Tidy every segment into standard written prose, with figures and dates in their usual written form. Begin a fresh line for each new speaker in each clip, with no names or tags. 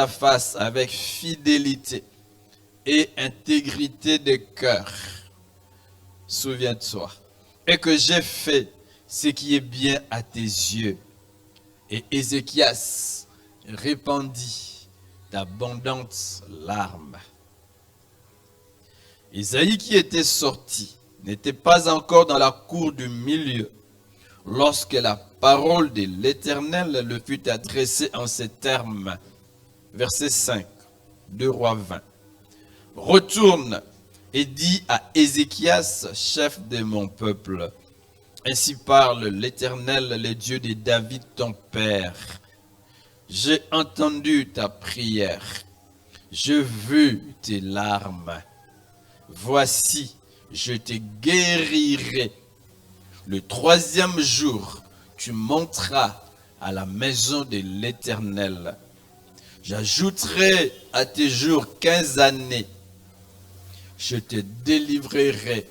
ta face avec fidélité et intégrité de cœur. Souviens-toi. Et que j'ai fait ce qui est bien à tes yeux. Et Ézéchias répandit d'abondantes larmes. Isaïe qui était sorti n'était pas encore dans la cour du milieu lorsque la parole de l'Éternel le fut adressée en ces termes. Verset 5, 2 Rois 20. Retourne et dis à Ézéchias, chef de mon peuple, ainsi parle l'Éternel, le Dieu de David ton père. J'ai entendu ta prière, j'ai vu tes larmes. Voici, je te guérirai. Le troisième jour, tu monteras à la maison de l'Éternel. J'ajouterai à tes jours 15 années. Je te délivrerai,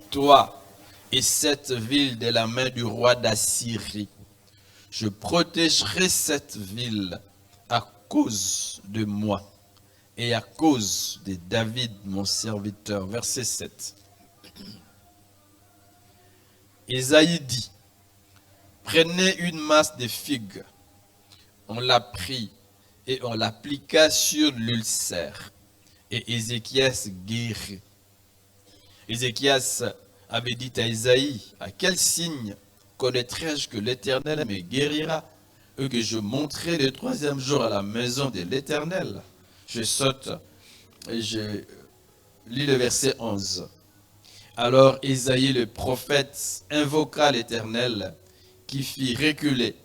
toi et cette ville de la main du roi d'Assyrie. Je protégerai cette ville à cause de moi et à cause de David, mon serviteur. Verset 7. Isaïe dit, prenez une masse de figues. On la prit et on l'appliqua sur l'ulcère. Et Ézéchias guérit. Ézéchias avait dit à Isaïe, à quel signe connaîtrai-je que l'Éternel me guérira et que je monterai le troisième jour à la maison de l'Éternel? Je saute et je lis le verset 11. Alors Isaïe le prophète invoqua l'Éternel qui fit reculer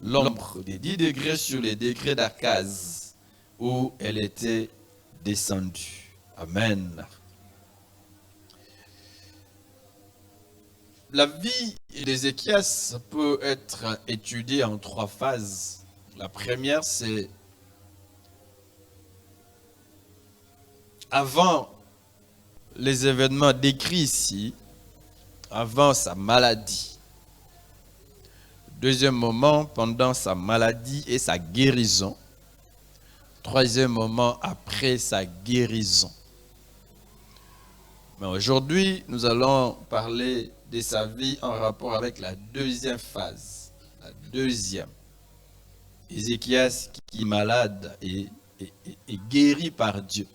l'ombre des 10 degrés sur les degrés d'Akaz où elle était descendue. Amen. La vie d'Ézéchias peut être étudiée en 3 phases. La première, c'est avant les événements décrits ici, avant sa maladie. Deuxième moment, pendant sa maladie et sa guérison. Troisième moment, après sa guérison. Mais aujourd'hui, nous allons parler de sa vie en rapport avec la deuxième phase. La deuxième. Ézéchias qui est malade et guéri par Dieu.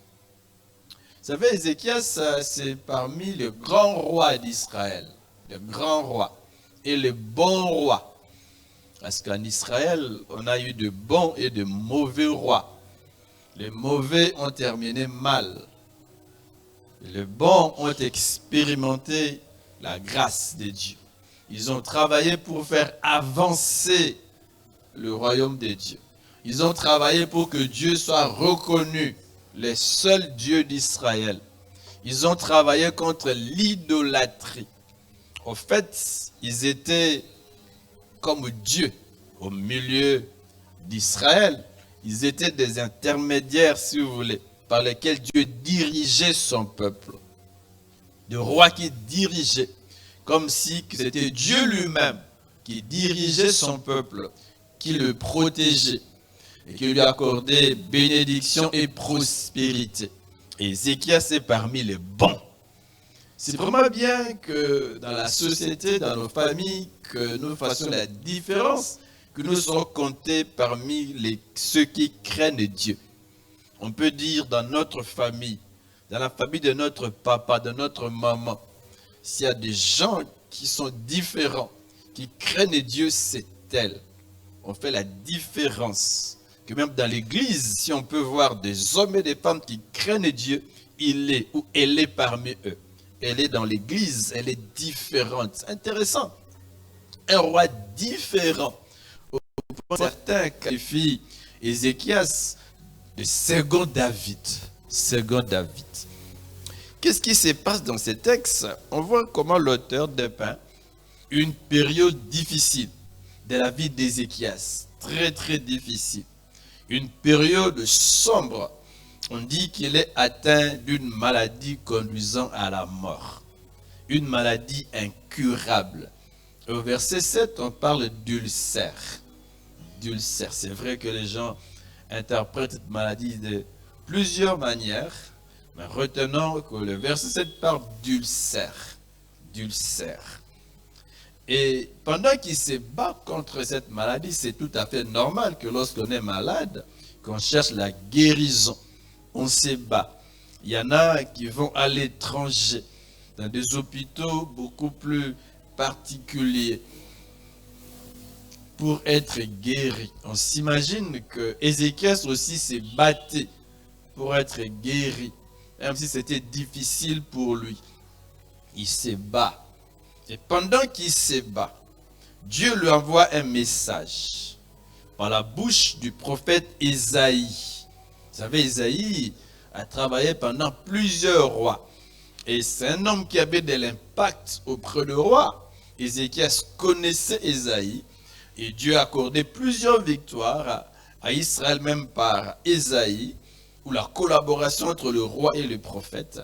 Vous savez, Ézéchias, c'est parmi les grands rois d'Israël. Le grand roi et le bon roi. Parce qu'en Israël, on a eu de bons et de mauvais rois. Les mauvais ont terminé mal. Les bons ont expérimenté la grâce de Dieu. Ils ont travaillé pour faire avancer le royaume de Dieu. Ils ont travaillé pour que Dieu soit reconnu, le seul Dieu d'Israël. Ils ont travaillé contre l'idolâtrie. En fait, ils étaient comme Dieu au milieu d'Israël. Ils étaient des intermédiaires, si vous voulez, par lesquels Dieu dirigeait son peuple. Des rois qui dirigeaient, comme si c'était Dieu lui-même qui dirigeait son peuple, qui le protégeait et qui lui accordait bénédiction et prospérité. Et Ézéchias est parmi les bons. C'est vraiment bien que dans la société, dans nos familles, que nous fassions la différence, que nous soyons comptés parmi ceux qui craignent Dieu. On peut dire dans notre famille, dans la famille de notre papa, de notre maman, s'il y a des gens qui sont différents, qui craignent Dieu, c'est elle. On fait la différence. Que même dans l'église, si on peut voir des hommes et des femmes qui craignent Dieu, il est ou elle est parmi eux. Elle est dans l'église, elle est différente. C'est intéressant. Un roi différent. Certains qualifient Ézéchias de second David. Second David. Qu'est-ce qui se passe dans ces textes? On voit comment l'auteur dépeint une période difficile de la vie d'Ézéchias. Très, très difficile. Une période sombre. On dit qu'il est atteint d'une maladie conduisant à la mort. Une maladie incurable. Au verset 7, on parle d'ulcère. D'ulcère. C'est vrai que les gens interprète cette maladie de plusieurs manières. Mais retenons que le verset 7 parle d'ulcère. D'ulcère. Et pendant qu'il se bat contre cette maladie, c'est tout à fait normal que lorsqu'on est malade, qu'on cherche la guérison. On se bat. Il y en a qui vont à l'étranger, dans des hôpitaux beaucoup plus particuliers, pour être guéri. On s'imagine que Ézéchias aussi s'est battu pour être guéri, même si c'était difficile pour lui. Il se bat. Et pendant qu'il se bat, Dieu lui envoie un message par la bouche du prophète Ésaïe. Vous savez, Ésaïe a travaillé pendant plusieurs rois. Et c'est un homme qui avait de l'impact auprès du roi. Ézéchias connaissait Ésaïe. Et Dieu a accordé plusieurs victoires à Israël, même par Ésaïe, ou la collaboration entre le roi et le prophète.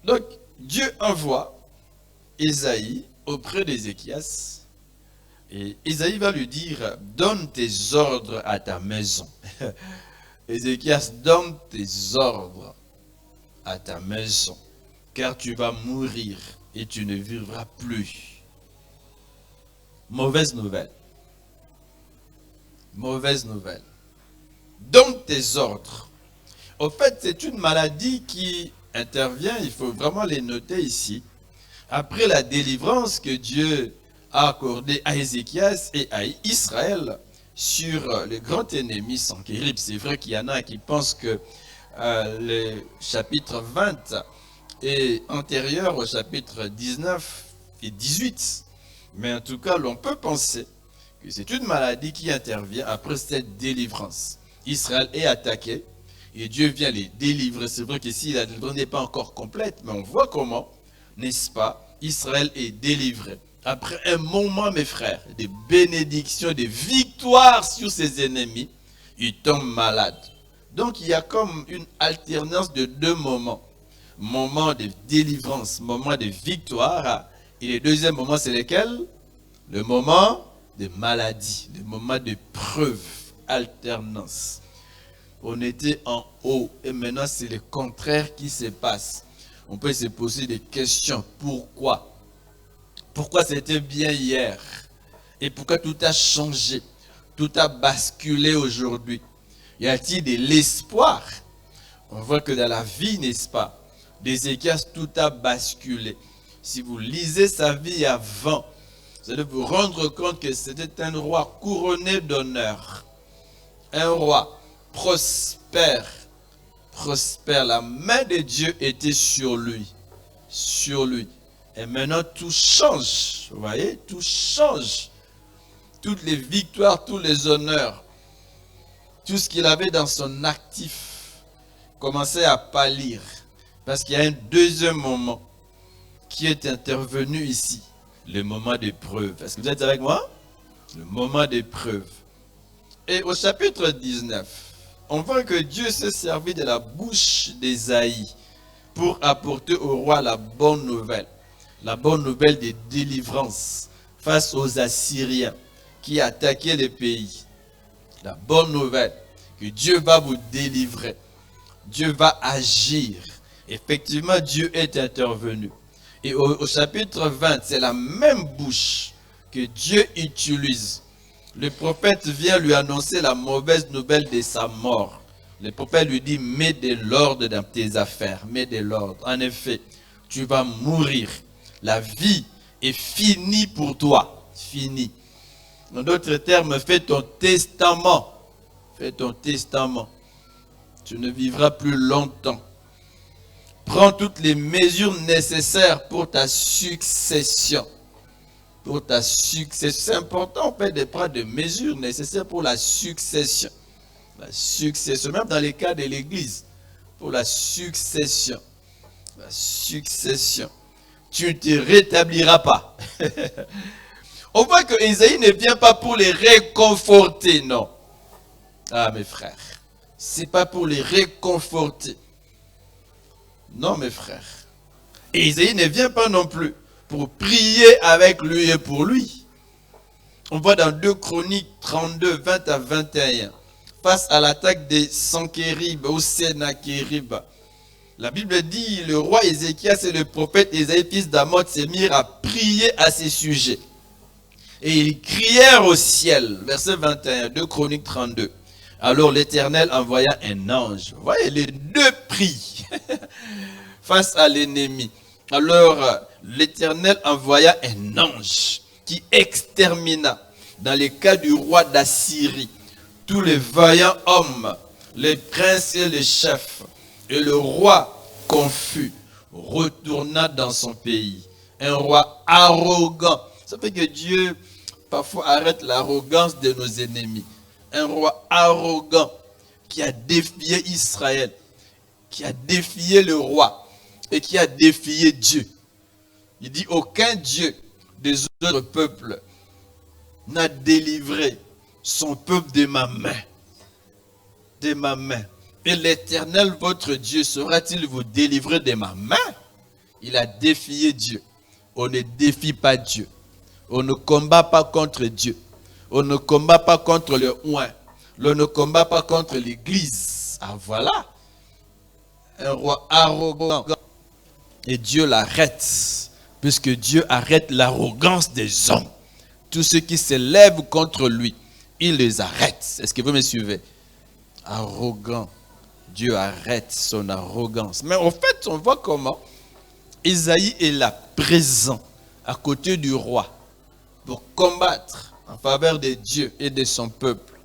Donc, Dieu envoie Ésaïe auprès d'Ézéchias. Et Ésaïe va lui dire, donne tes ordres à ta maison. Ézéchias, donne tes ordres à ta maison, car tu vas mourir et tu ne vivras plus. Mauvaise nouvelle. Mauvaise nouvelle. Donne tes ordres. Au fait, c'est une maladie qui intervient, il faut vraiment les noter ici, après la délivrance que Dieu a accordée à Ézéchias et à Israël sur le grand ennemi Sanchérib. C'est vrai qu'il y en a qui pensent que le chapitre 20 est antérieur au chapitre 19 et 18. Mais en tout cas, l'on peut penser que c'est une maladie qui intervient après cette délivrance. Israël est attaqué et Dieu vient les délivrer. C'est vrai qu'ici, la délivrance n'est pas encore complète, mais on voit comment, n'est-ce pas, Israël est délivré. Après un moment, mes frères, de bénédictions, de victoires sur ses ennemis, il tombe malade. Donc, il y a comme une alternance de deux moments. Moment de délivrance, moment de victoire. Et le deuxième moment, c'est lequel? Le moment de maladie, le moment de preuve, alternance. On était en haut et maintenant, c'est le contraire qui se passe. On peut se poser des questions. Pourquoi? Pourquoi c'était bien hier? Et pourquoi tout a changé? Tout a basculé aujourd'hui? Y a-t-il de l'espoir? On voit que dans la vie, n'est-ce pas, d'Ézéchias, tout a basculé. Si vous lisez sa vie avant, vous allez vous rendre compte que c'était un roi couronné d'honneur. Un roi prospère. Prospère. La main de Dieu était sur lui. Sur lui. Et maintenant, tout change. Vous voyez, tout change. Toutes les victoires, tous les honneurs, tout ce qu'il avait dans son actif commençait à pâlir. Parce qu'il y a un deuxième moment qui est intervenu ici. Le moment d'épreuve. Est-ce que vous êtes avec moi? Le moment d'épreuve. Et au chapitre 19, on voit que Dieu s'est servi de la bouche d'Ésaïe pour apporter au roi la bonne nouvelle. La bonne nouvelle de délivrance face aux Assyriens qui attaquaient le pays. La bonne nouvelle que Dieu va vous délivrer. Dieu va agir. Effectivement, Dieu est intervenu. Et au chapitre 20, c'est la même bouche que Dieu utilise. Le prophète vient lui annoncer la mauvaise nouvelle de sa mort. Le prophète lui dit, mets de l'ordre dans tes affaires, mets de l'ordre. En effet, tu vas mourir. La vie est finie pour toi. Finie. En d'autres termes, fais ton testament. Fais ton testament. Tu ne vivras plus longtemps. Prends toutes les mesures nécessaires pour ta succession. Pour ta succession. C'est important en fait de prendre des mesures nécessaires pour la succession. La succession, même dans les cas de l'église. Pour la succession. La succession. Tu ne te rétabliras pas. On voit que Ésaïe ne vient pas pour les réconforter, non. Ah mes frères, c'est pas pour les réconforter. Non mes frères. Et Ésaïe ne vient pas non plus pour prier avec lui et pour lui. On voit dans 2 Chroniques 32, 20 à 21. face à l'attaque des Sanchérib ou Sénachérib. La Bible dit, le roi Ézéchias et le prophète Ésaïe, fils d'Amoz, se mirent à prier à ces sujets. Et ils crièrent au ciel. Verset 21, 2 Chroniques 32. Alors l'Éternel envoya un ange. Vous voyez, les deux prient face à l'ennemi. Alors l'Éternel envoya un ange qui extermina, dans les cas du roi d'Assyrie, tous les vaillants hommes, les princes et les chefs. Et le roi confus retourna dans son pays. Un roi arrogant. Ça fait que Dieu parfois arrête l'arrogance de nos ennemis. Un roi arrogant qui a défié Israël, qui a défié le roi et qui a défié Dieu. Il dit, aucun Dieu des autres peuples n'a délivré son peuple de ma main. De ma main. Et l'Éternel, votre Dieu, saura-t-il vous délivrer de ma main? Il a défié Dieu. On ne défie pas Dieu. On ne combat pas contre Dieu. On ne combat pas contre le oint. On ne combat pas contre l'Église. Ah voilà. Un roi arrogant. Et Dieu l'arrête. Puisque Dieu arrête l'arrogance des hommes. Tous ceux qui se lèvent contre lui, il les arrête. Est-ce que vous me suivez? Arrogant. Dieu arrête son arrogance. Mais en fait, on voit comment Isaïe est là, présent, à côté du roi, pour combattre en faveur de Dieu et de son peuple.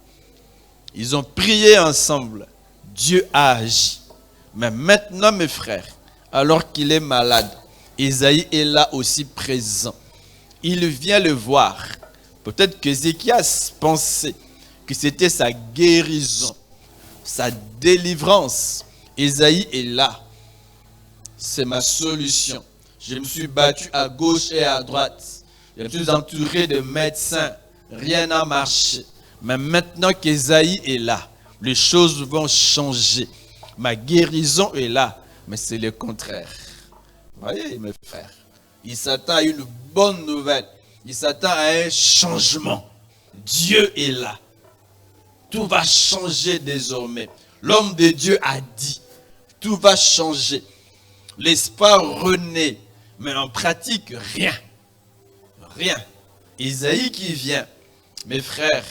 Ils ont prié ensemble. Dieu a agi. Mais maintenant, mes frères, alors qu'il est malade, Isaïe est là aussi présent. Il vient le voir. Peut-être qu'Ézéchias pensait que c'était sa guérison, sa délivrance. Isaïe est là. C'est ma solution. Je me suis battu à gauche et à droite. Je me suis entouré de médecins. Rien n'a marché. Mais maintenant qu'Ésaïe est là, les choses vont changer. Ma guérison est là. Mais c'est le contraire. Voyez, mes frères. Il s'attend à une bonne nouvelle. Il s'attend à un changement. Dieu est là. Tout va changer désormais. L'homme de Dieu a dit, tout va changer. L'espoir renaît, mais en pratique, rien. Rien. Isaïe qui vient, mes frères,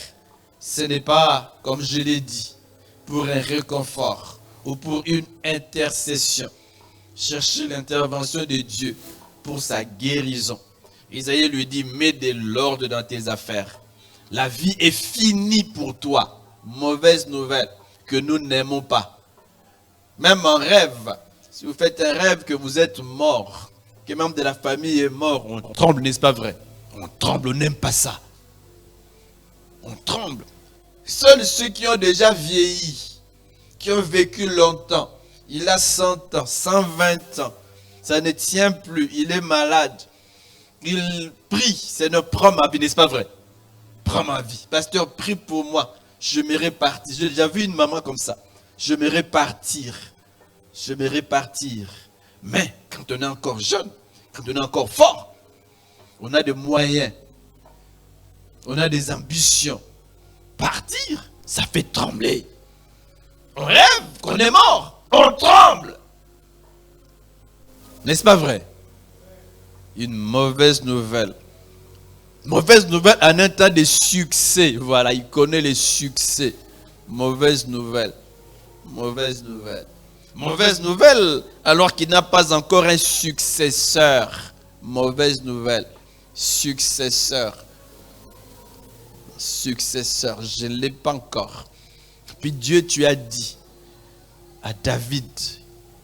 ce n'est pas, comme je l'ai dit, pour un réconfort ou pour une intercession. Cherchez l'intervention de Dieu pour sa guérison. Isaïe lui dit, mets de l'ordre dans tes affaires. La vie est finie pour toi. Mauvaise nouvelle que nous n'aimons pas. Même en rêve, si vous faites un rêve que vous êtes mort, qu'un membre de la famille est mort, on tremble, n'est-ce pas vrai? On tremble, on n'aime pas ça. On tremble. Seuls ceux qui ont déjà vieilli, qui ont vécu longtemps, il a 100 ans, 120 ans, ça ne tient plus, il est malade. Il prie, Seigneur, prends ma vie, n'est-ce pas vrai? Prends ma vie. Pasteur, prie pour moi. Je m'aimerais partir. J'ai déjà vu une maman comme ça. Je m'aimerais partir. Je m'aimerais partir. Mais quand on est encore jeune, quand on est encore fort, on a des moyens. On a des ambitions. Partir, ça fait trembler. On rêve qu'on est mort. On tremble. N'est-ce pas vrai? Une mauvaise nouvelle. Mauvaise nouvelle en un temps de succès. Voilà, il connaît les succès. Mauvaise nouvelle. Mauvaise nouvelle. Mauvaise nouvelle alors qu'il n'a pas encore un successeur. Mauvaise nouvelle. Successeur. Successeur. Je ne l'ai pas encore. Puis Dieu, tu as dit à David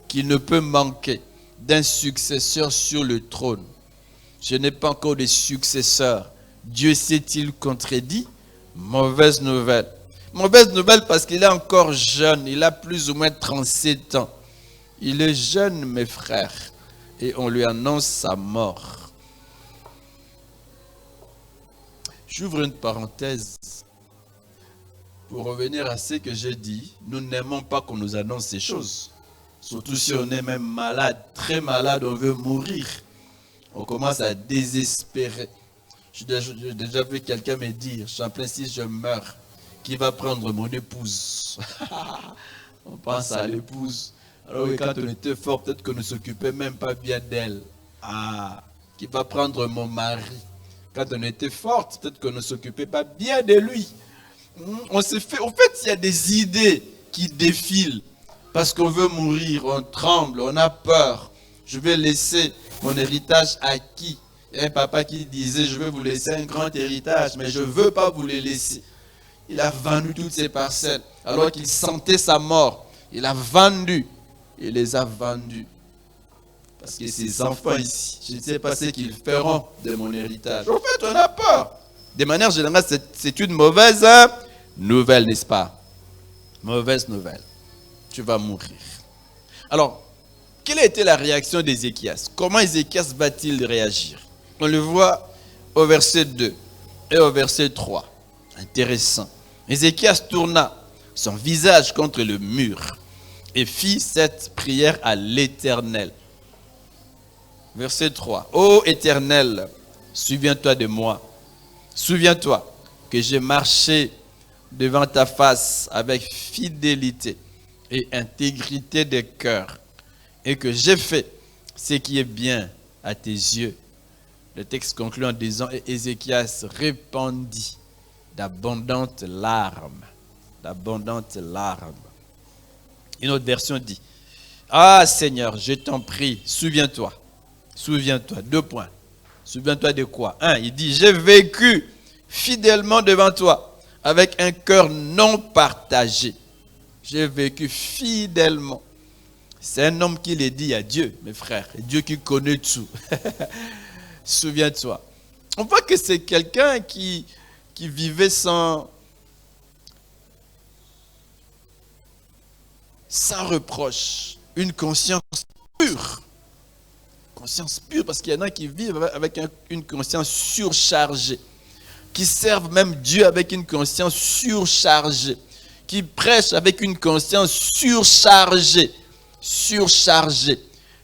qu'il ne peut manquer d'un successeur sur le trône. Je n'ai pas encore de successeur. Dieu s'est-il contredit? Mauvaise nouvelle. Mauvaise nouvelle parce qu'il est encore jeune. Il a plus ou moins 37 ans. Il est jeune, mes frères. Et on lui annonce sa mort. J'ouvre une parenthèse. Pour revenir à ce que j'ai dit, nous n'aimons pas qu'on nous annonce ces choses. Surtout si on est même malade, très malade, on veut mourir. On commence à désespérer. J'ai déjà vu quelqu'un me dire, Champlain, si je meurs, qui va prendre mon épouse. On pense à l'épouse. Alors oui, quand on était fort, peut-être qu'on ne s'occupait même pas bien d'elle. Ah, qui va prendre mon mari. Quand on était forte, peut-être qu'on ne s'occupait pas bien de lui. On s'est fait, en fait, il y a des idées qui défilent. Parce qu'on veut mourir, on tremble, on a peur. Je vais laisser mon héritage à qui? Il y a un papa qui disait, je vais vous laisser un grand héritage, mais je ne veux pas vous le laisser. Il a vendu toutes ses parcelles, alors qu'il sentait sa mort. Il a vendu, il les a vendus. Parce que ces enfants ici, je ne sais pas ce qu'ils feront de mon héritage. En fait, on a peur. De manière générale, c'est une mauvaise nouvelle, n'est-ce pas? Mauvaise nouvelle. Tu vas mourir. Alors, quelle a été la réaction d'Ézéchias? Comment Ézéchias va-t-il réagir? On le voit au verset 2 et au verset 3. Intéressant. Ézéchias tourna son visage contre le mur et fit cette prière à l'Éternel. Verset 3. Ô Éternel, souviens-toi de moi. Souviens-toi que j'ai marché devant ta face avec fidélité et intégrité de cœur, et que j'ai fait ce qui est bien à tes yeux. Le texte conclut en disant, et Ézéchias répandit d'abondantes larmes. D'abondantes larmes. Une autre version dit, ah Seigneur, je t'en prie, souviens-toi. Souviens-toi, 2 points. Souviens-toi de quoi? 1, il dit, j'ai vécu fidèlement devant toi, avec un cœur non partagé. J'ai vécu fidèlement. C'est un homme qui le dit à Dieu, mes frères. Dieu qui connaît tout. Souviens-toi. On voit que c'est quelqu'un qui vivait sans reproche. Une conscience pure. Conscience pure, parce qu'il y en a qui vivent avec une conscience surchargée. Qui servent même Dieu avec une conscience surchargée. Qui prêchent avec une conscience surchargée. Surchargés,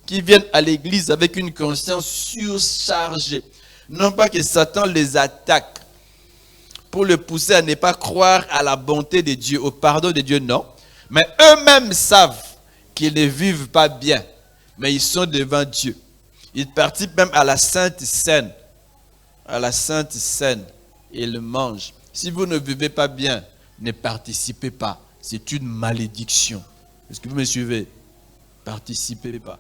qui viennent à l'église avec une conscience surchargée. Non pas que Satan les attaque pour le pousser à ne pas croire à la bonté de Dieu, au pardon de Dieu, non. Mais eux-mêmes savent qu'ils ne vivent pas bien, mais ils sont devant Dieu. Ils participent même à la Sainte Seine. À la Sainte Seine. Ils mangent. Si vous ne vivez pas bien, ne participez pas. C'est une malédiction. Est-ce que vous me suivez? Participez pas.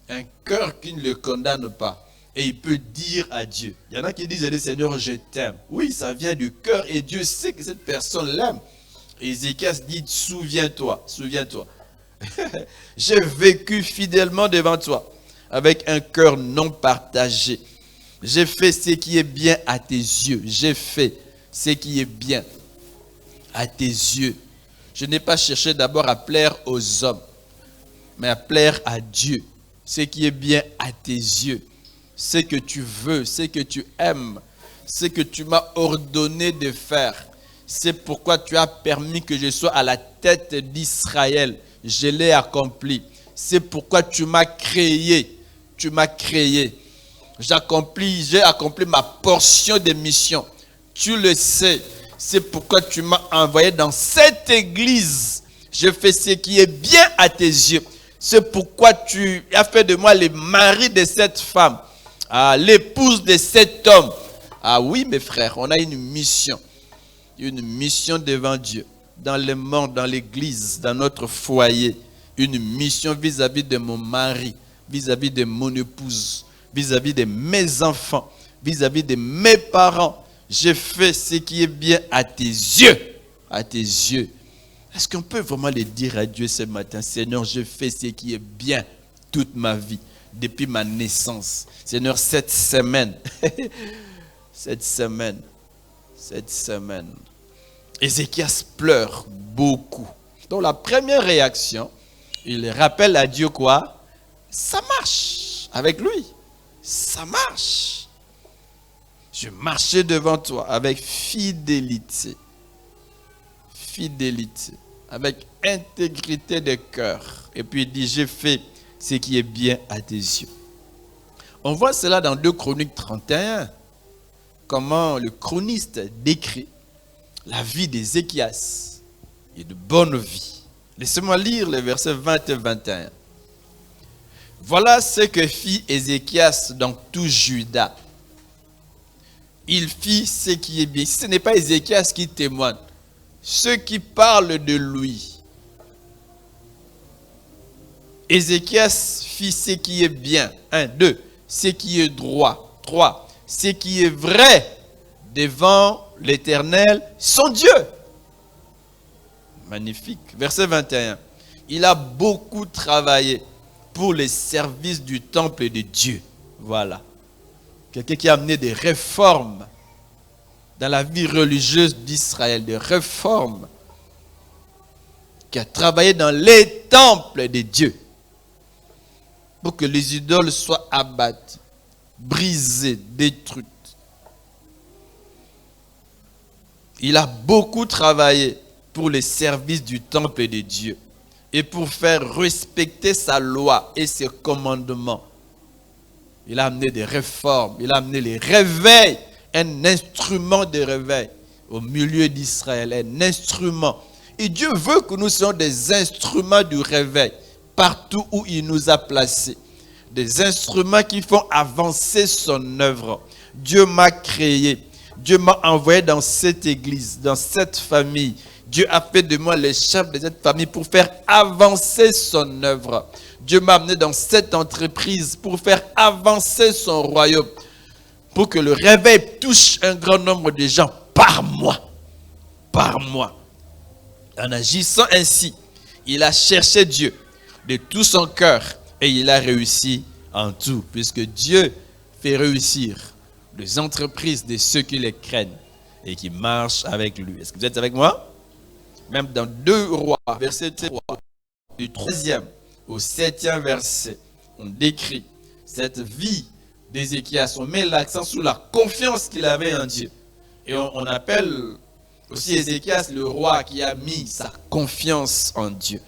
Un cœur qui ne le condamne pas. Et il peut dire à Dieu. Il y en a qui disent, Seigneur, je t'aime. Oui, ça vient du cœur et Dieu sait que cette personne l'aime. Ézéchias dit, souviens-toi, souviens-toi. J'ai vécu fidèlement devant toi, avec un cœur non partagé. J'ai fait ce qui est bien à tes yeux. J'ai fait ce qui est bien à tes yeux. Je n'ai pas cherché d'abord à plaire aux hommes, mais à plaire à Dieu. Ce qui est bien à tes yeux. Ce que tu veux, ce que tu aimes, ce que tu m'as ordonné de faire. C'est pourquoi tu as permis que je sois à la tête d'Israël. Je l'ai accompli. C'est pourquoi tu m'as créé. Tu m'as créé. J'ai accompli ma portion de mission. Tu le sais. C'est pourquoi tu m'as envoyé dans cette église. Je fais ce qui est bien à tes yeux. C'est pourquoi tu as fait de moi le mari de cette femme. L'épouse de cet homme. Ah oui, mes frères, on a une mission. Une mission devant Dieu. Dans le monde, dans l'église, dans notre foyer. Une mission vis-à-vis de mon mari. Vis-à-vis de mon épouse. Vis-à-vis de mes enfants. Vis-à-vis de mes parents. J'ai fait ce qui est bien à tes yeux. À tes yeux. Est-ce qu'on peut vraiment le dire à Dieu ce matin? Seigneur, je fais ce qui est bien toute ma vie. Depuis ma naissance. Seigneur, cette semaine. Cette semaine. Ézéchias pleure beaucoup. Donc la première réaction, il rappelle à Dieu quoi? Ça marche avec lui. Ça marche. Je marchais devant toi avec fidélité. Fidélité. Avec intégrité de cœur. Et puis il dit, j'ai fait ce qui est bien à tes yeux. On voit cela dans 2 Chroniques 31. Comment le chroniste décrit la vie d'Ézéchias et de bonne vie. Laissez-moi lire les versets 20 et 21. Voilà ce que fit Ézéchias dans tout Juda. Il fit ce qui est bien. Ce n'est pas Ézéchias qui témoigne. Ceux qui parlent de lui. Ézéchias fit ce qui est bien. 1, 2. Ce qui est droit. 3. Ce qui est vrai devant l'Éternel, son Dieu. Magnifique. Verset 21. Il a beaucoup travaillé pour les services du temple de Dieu. Voilà. Quelqu'un qui a amené des réformes dans la vie religieuse d'Israël, des réformes, qui a travaillé dans les temples de Dieu pour que les idoles soient abattues, brisées, détruites. Il a beaucoup travaillé pour les services du temple de Dieu et pour faire respecter sa loi et ses commandements. Il a amené des réformes, il a amené les réveils, un instrument de réveil au milieu d'Israël, un instrument. Et Dieu veut que nous soyons des instruments du réveil partout où il nous a placés. Des instruments qui font avancer son œuvre. Dieu m'a créé, Dieu m'a envoyé dans cette église, dans cette famille. Dieu a fait de moi le chef de cette famille pour faire avancer son œuvre. Dieu m'a amené dans cette entreprise pour faire avancer son royaume. Pour que le réveil touche un grand nombre de gens par mois. Par mois. En agissant ainsi, il a cherché Dieu de tout son cœur et il a réussi en tout. Puisque Dieu fait réussir les entreprises de ceux qui les craignent et qui marchent avec lui. Est-ce que vous êtes avec moi? Même dans 2 Rois, verset 3, du 3e au 7e verset, on décrit cette vie d'Ézéchias. On met l'accent sur la confiance qu'il avait en Dieu. Et on appelle aussi Ézéchias le roi qui a mis sa confiance en Dieu.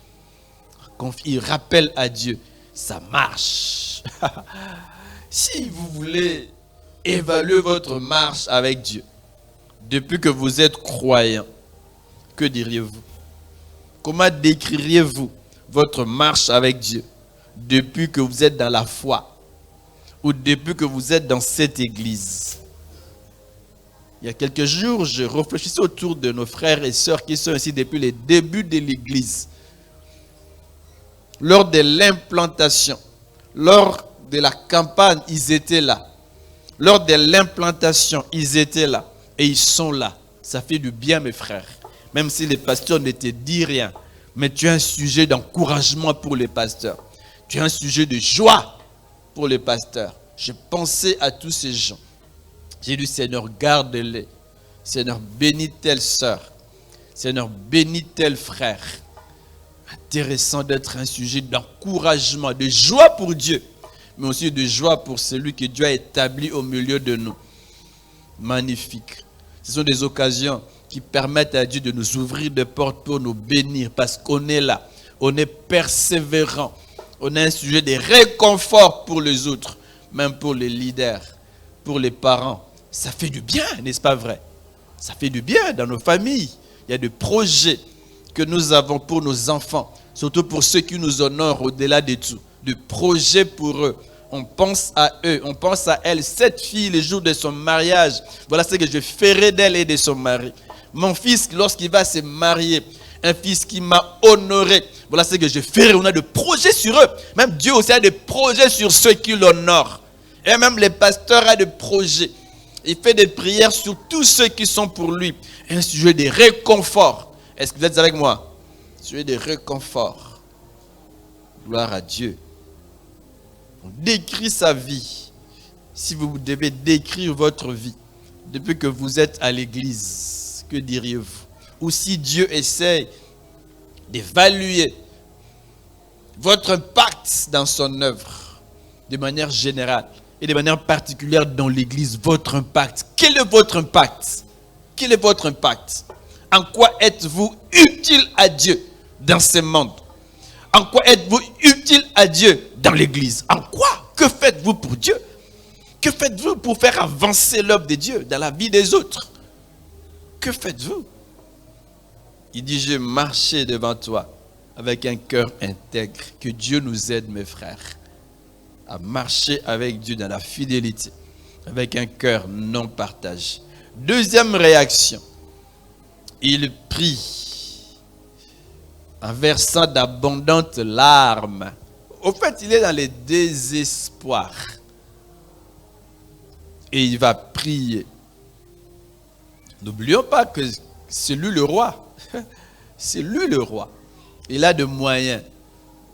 Il rappelle à Dieu, ça marche. Si vous voulez évaluer votre marche avec Dieu, depuis que vous êtes croyant, que diriez-vous? Comment décririez-vous votre marche avec Dieu depuis que vous êtes dans la foi ou depuis que vous êtes dans cette église? Il y a quelques jours, je réfléchissais autour de nos frères et sœurs qui sont ici depuis les débuts de l'église. Lors de l'implantation, lors de la campagne, ils étaient là. Lors de l'implantation, ils étaient là. Et ils sont là. Ça fait du bien, mes frères. Même si les pasteurs ne te disent rien. Mais tu as un sujet d'encouragement pour les pasteurs. Tu as un sujet de joie pour les pasteurs. Je pensais à tous ces gens. J'ai dit, Seigneur, garde-les. Seigneur, bénis telle sœur. Seigneur, bénis tel frère. Intéressant d'être un sujet d'encouragement, de joie pour Dieu, mais aussi de joie pour celui que Dieu a établi au milieu de nous. Magnifique. Ce sont des occasions qui permettent à Dieu de nous ouvrir des portes pour nous bénir, parce qu'on est là, on est persévérant, on a un sujet de réconfort pour les autres, même pour les leaders, pour les parents. Ça fait du bien, n'est-ce pas vrai? Ça fait du bien dans nos familles. Il y a des projets que nous avons pour nos enfants, surtout pour ceux qui nous honorent au-delà de tout. Des projets pour eux. On pense à eux, on pense à elle. Cette fille, le jour de son mariage, voilà ce que je ferai d'elle et de son mari. Mon fils, lorsqu'il va se marier, un fils qui m'a honoré, voilà ce que je ferai. On a des projets sur eux. Même Dieu aussi a des projets sur ceux qui l'honorent. Et même les pasteurs ont des projets. Il fait des prières sur tous ceux qui sont pour lui. Un sujet de réconfort. Est-ce que vous êtes avec moi? Un sujet de réconfort. Gloire à Dieu. On décrit sa vie. Si vous devez décrire votre vie depuis que vous êtes à l'église, que diriez-vous? Ou si Dieu essaie d'évaluer votre impact dans son œuvre de manière générale et de manière particulière dans l'église, votre impact. Quel est votre impact? Quel est votre impact? En quoi êtes-vous utile à Dieu dans ce monde? En quoi êtes-vous utile à Dieu dans l'église? En quoi? Que faites-vous pour Dieu? Que faites-vous pour faire avancer l'œuvre de Dieu dans la vie des autres? Que faites-vous? Il dit, je marchais devant toi avec un cœur intègre. Que Dieu nous aide, mes frères, à marcher avec Dieu dans la fidélité, avec un cœur non partagé. Deuxième réaction, il prie en versant d'abondantes larmes. Au fait, il est dans le désespoir. Et il va prier. N'oublions pas que c'est lui le roi. C'est lui le roi. Il a des moyens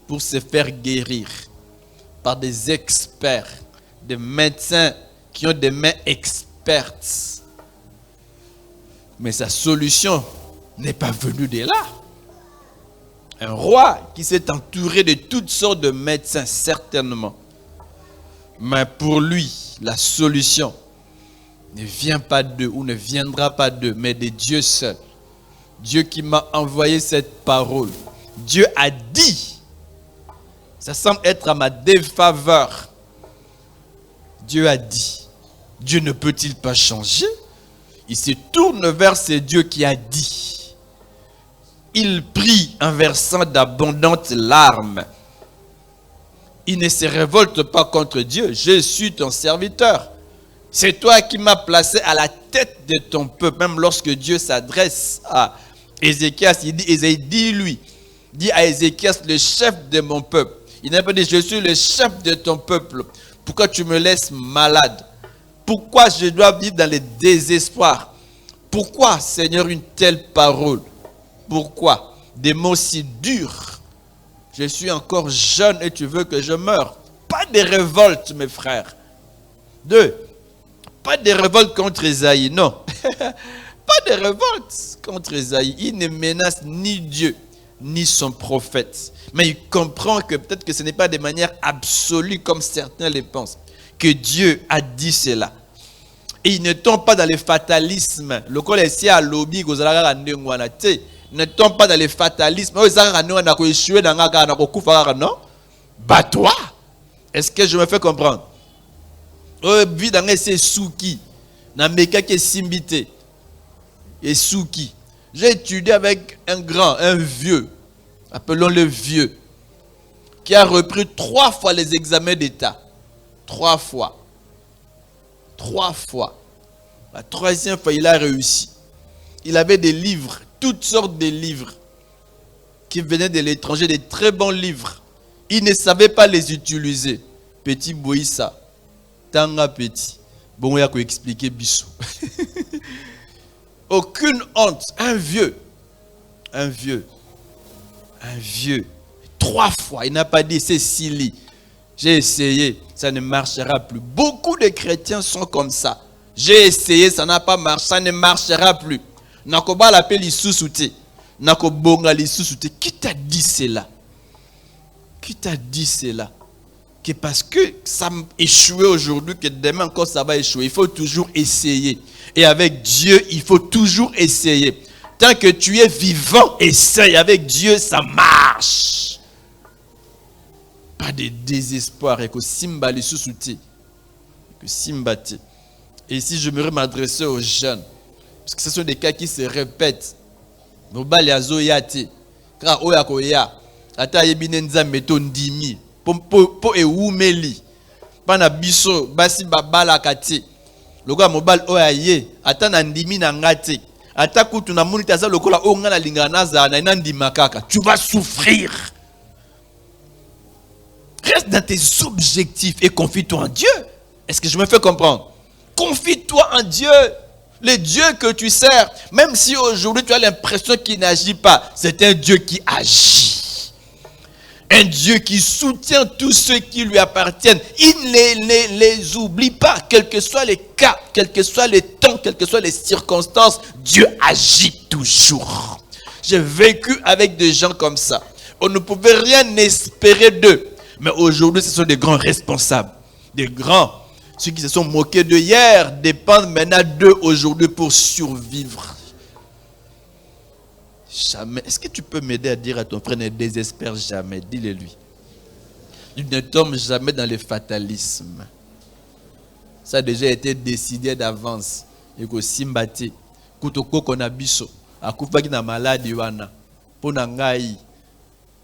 pour se faire guérir par des experts, des médecins qui ont des mains expertes. Mais sa solution n'est pas venue de là. Un roi qui s'est entouré de toutes sortes de médecins, certainement. Mais pour lui, la solution ne vient pas d'eux ou ne viendra pas d'eux, mais de Dieu seul. Dieu qui m'a envoyé cette parole. Dieu a dit. Ça semble être à ma défaveur. Dieu a dit. Dieu ne peut-il pas changer? Il se tourne vers ce Dieu qui a dit. Il prie en versant d'abondantes larmes. Il ne se révolte pas contre Dieu. Je suis ton serviteur. C'est toi qui m'as placé à la tête de ton peuple. Même lorsque Dieu s'adresse à Ézéchias, il dit à Ézéchias, le chef de mon peuple. Il n'a pas dit, je suis le chef de ton peuple. Pourquoi tu me laisses malade? Pourquoi je dois vivre dans le désespoir? Pourquoi, Seigneur, une telle parole? Pourquoi des mots si durs? Je suis encore jeune et tu veux que je meure. Pas de révolte, mes frères. Pas de révolte contre Esaïe, non. Pas de révolte contre Esaïe. Il ne menace ni Dieu, ni son prophète. Mais il comprend que peut-être que ce n'est pas de manière absolue comme certains le pensent. Que Dieu a dit cela. Et il ne tombe pas dans le fatalisme. Le col est à lobby, ne tombe pas dans le fatalisme. Bat-toi. Est-ce que je me fais comprendre? Vie dans ces souki. Dans mes cas qui simbité. Et souki. J'ai étudié avec un vieux. Appelons-le vieux. Qui a repris 3 fois les examens d'État. 3 fois. 3 fois. La 3e fois, il a réussi. Il avait des livres, toutes sortes de livres qui venaient de l'étranger, des très bons livres. Il ne savait pas les utiliser. Petit Boïssa, Tanga petit. Bon, il y a qu'à expliquer Bissou. Aucune honte. Un vieux. 3 fois. Il n'a pas dit c'est silly. J'ai essayé, ça ne marchera plus. Beaucoup de chrétiens sont comme ça. J'ai essayé, ça n'a pas marché, ça ne marchera plus. Nakoba l'appelle Issousouté. Nakobonga l'Issousouté. Qui t'a dit cela? Qui t'a dit cela? Que parce que ça a échoué aujourd'hui, que demain encore ça va échouer. Il faut toujours essayer. Et avec Dieu, il faut toujours essayer. Tant que tu es vivant, essaye. Avec Dieu, ça marche. Pas de désespoir. Et que Simba les sous-soutés. Que Simbate. Et ici, je voudrais m'adresser aux jeunes. Parce que ce sont des cas qui se répètent. Mobali azo yate. Kra oya koya. Ata yebinenza metondimi. Po e wumeli. Pana biso basi babala kati. Loka mobali oya ye. Ata na ndimi na ngate. Ata kutu na muni taza lokola onga na lingana za na ndima kaka. Tu vas souffrir. Reste dans tes objectifs et confie-toi en Dieu. Est-ce que je me fais comprendre? Confie-toi en Dieu. Le Dieu que tu sers, même si aujourd'hui tu as l'impression qu'il n'agit pas, c'est un Dieu qui agit. Un Dieu qui soutient tous ceux qui lui appartiennent. Il ne les oublie pas, quels que soient les cas, quels que soient les temps, quelles que soient les circonstances. Dieu agit toujours. J'ai vécu avec des gens comme ça. On ne pouvait rien espérer d'eux. Mais aujourd'hui, ce sont des grands responsables. Des grands. Ceux qui se sont moqués de hier dépendent maintenant d'eux aujourd'hui pour survivre. Jamais. Est-ce que tu peux m'aider à dire à ton frère, ne désespère jamais? Dis-le lui. Il ne tombe jamais dans le fatalisme. Ça a déjà été décidé d'avance. Et que Simbati, Kutoko Konabiso, akufaki na maladie wana pona ngai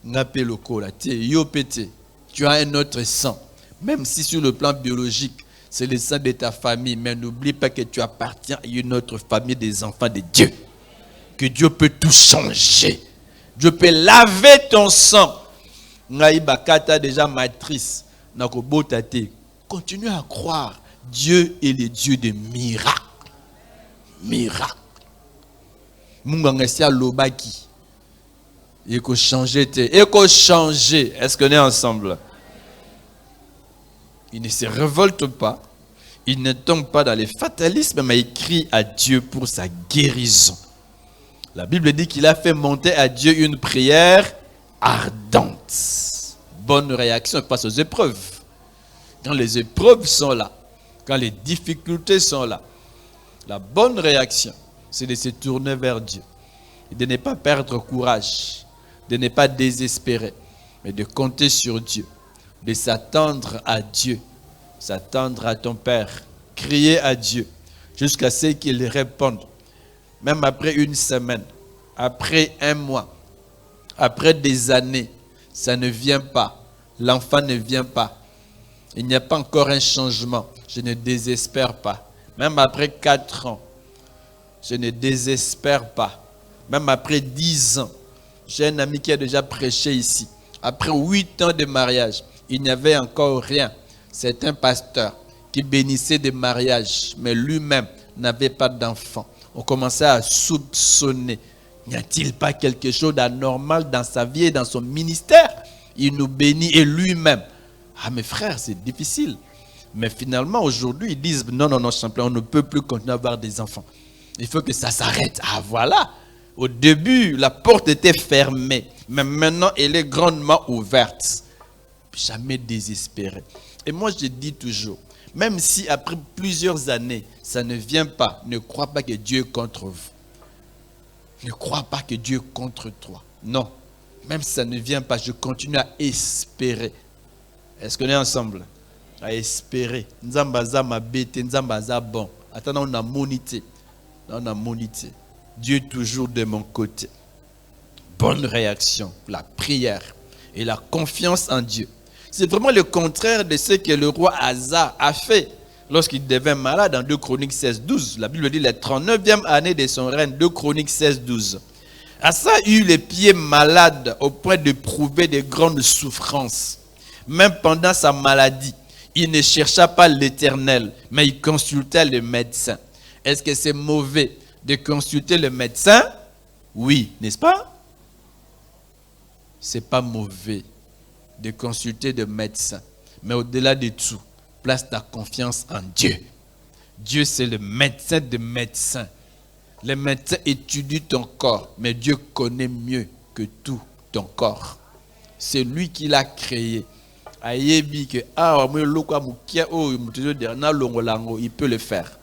ngape lokola te yo pete tu as un autre sang, même si sur le plan biologique c'est le sang de ta famille, mais n'oublie pas que tu appartiens à une autre famille des enfants de Dieu, que Dieu peut tout changer, Dieu peut laver ton sang. Ngai bakata déjà matrice na kobota te, continue à croire, Dieu est le Dieu de miracles. Miracle. Mungangesia lobaki. Il faut changer. Il faut changer. Est-ce qu'on est ensemble? Il ne se révolte pas. Il ne tombe pas dans les fatalismes, mais il crie à Dieu pour sa guérison. La Bible dit qu'il a fait monter à Dieu une prière ardente. Bonne réaction face aux épreuves. Quand les épreuves sont là, quand les difficultés sont là, la bonne réaction, c'est de se tourner vers Dieu. Et de ne pas perdre courage, de ne pas désespérer, mais de compter sur Dieu, de s'attendre à Dieu, s'attendre à ton Père, crier à Dieu, jusqu'à ce qu'il réponde. Même après une semaine, après un mois, après des années, ça ne vient pas. L'enfant ne vient pas. Il n'y a pas encore un changement. Je ne désespère pas. Même après 4 ans, je ne désespère pas. Même après 10 ans, j'ai un ami qui a déjà prêché ici. Après 8 ans de mariage, il n'y avait encore rien. C'est un pasteur qui bénissait des mariages, mais lui-même n'avait pas d'enfant. On commençait à soupçonner. N'y a-t-il pas quelque chose d'anormal dans sa vie et dans son ministère? Il nous bénit et lui-même. Ah mes frères, c'est difficile. Mais finalement, aujourd'hui, ils disent, non, champion, on ne peut plus continuer à avoir des enfants. Il faut que ça s'arrête. Ah voilà. Au début, la porte était fermée. Mais maintenant, elle est grandement ouverte. Jamais désespéré. Et moi, je dis toujours, même si après plusieurs années, ça ne vient pas, ne crois pas que Dieu est contre vous. Ne crois pas que Dieu est contre toi. Non. Même si ça ne vient pas, je continue à espérer. Est-ce qu'on est ensemble? À espérer. Nzambaza ma bête, Nzambaza bon. Attends, on a monité. On a monité. Dieu est toujours de mon côté. Bonne réaction, la prière et la confiance en Dieu. C'est vraiment le contraire de ce que le roi Asa a fait lorsqu'il devint malade dans 2 Chroniques 16-12. La Bible dit la 39e année de son règne, 2 Chroniques 16-12. Asa eut les pieds malades au point d'éprouver de grandes souffrances. Même pendant sa maladie, il ne chercha pas l'Éternel, mais il consulta le médecin. Est-ce que c'est mauvais de consulter le médecin? Oui, n'est-ce pas? C'est pas mauvais de consulter le médecin. Mais au-delà de tout, place ta confiance en Dieu. Dieu, c'est le médecin des médecins. Le médecin étudie ton corps, mais Dieu connaît mieux que tout ton corps. C'est lui qui l'a créé. Il peut le faire.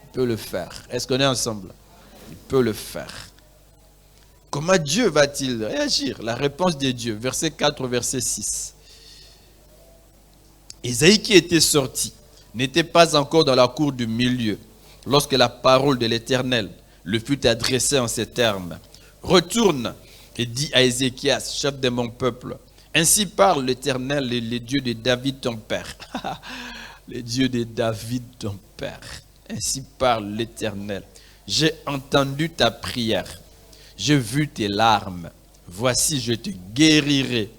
Il peut le faire. Est-ce qu'on est ensemble? Il peut le faire. Comment Dieu va-t-il réagir? La réponse de Dieu, verset 4, verset 6. Isaïe qui était sorti n'était pas encore dans la cour du milieu lorsque la parole de l'Éternel le fut adressée en ces termes. Retourne et dis à Ézéchias, chef de mon peuple, ainsi parle l'Éternel, le Dieu de David ton père. Le Dieu de David ton père. Ainsi parle l'Éternel. J'ai entendu ta prière. J'ai vu tes larmes. Voici, je te guérirai.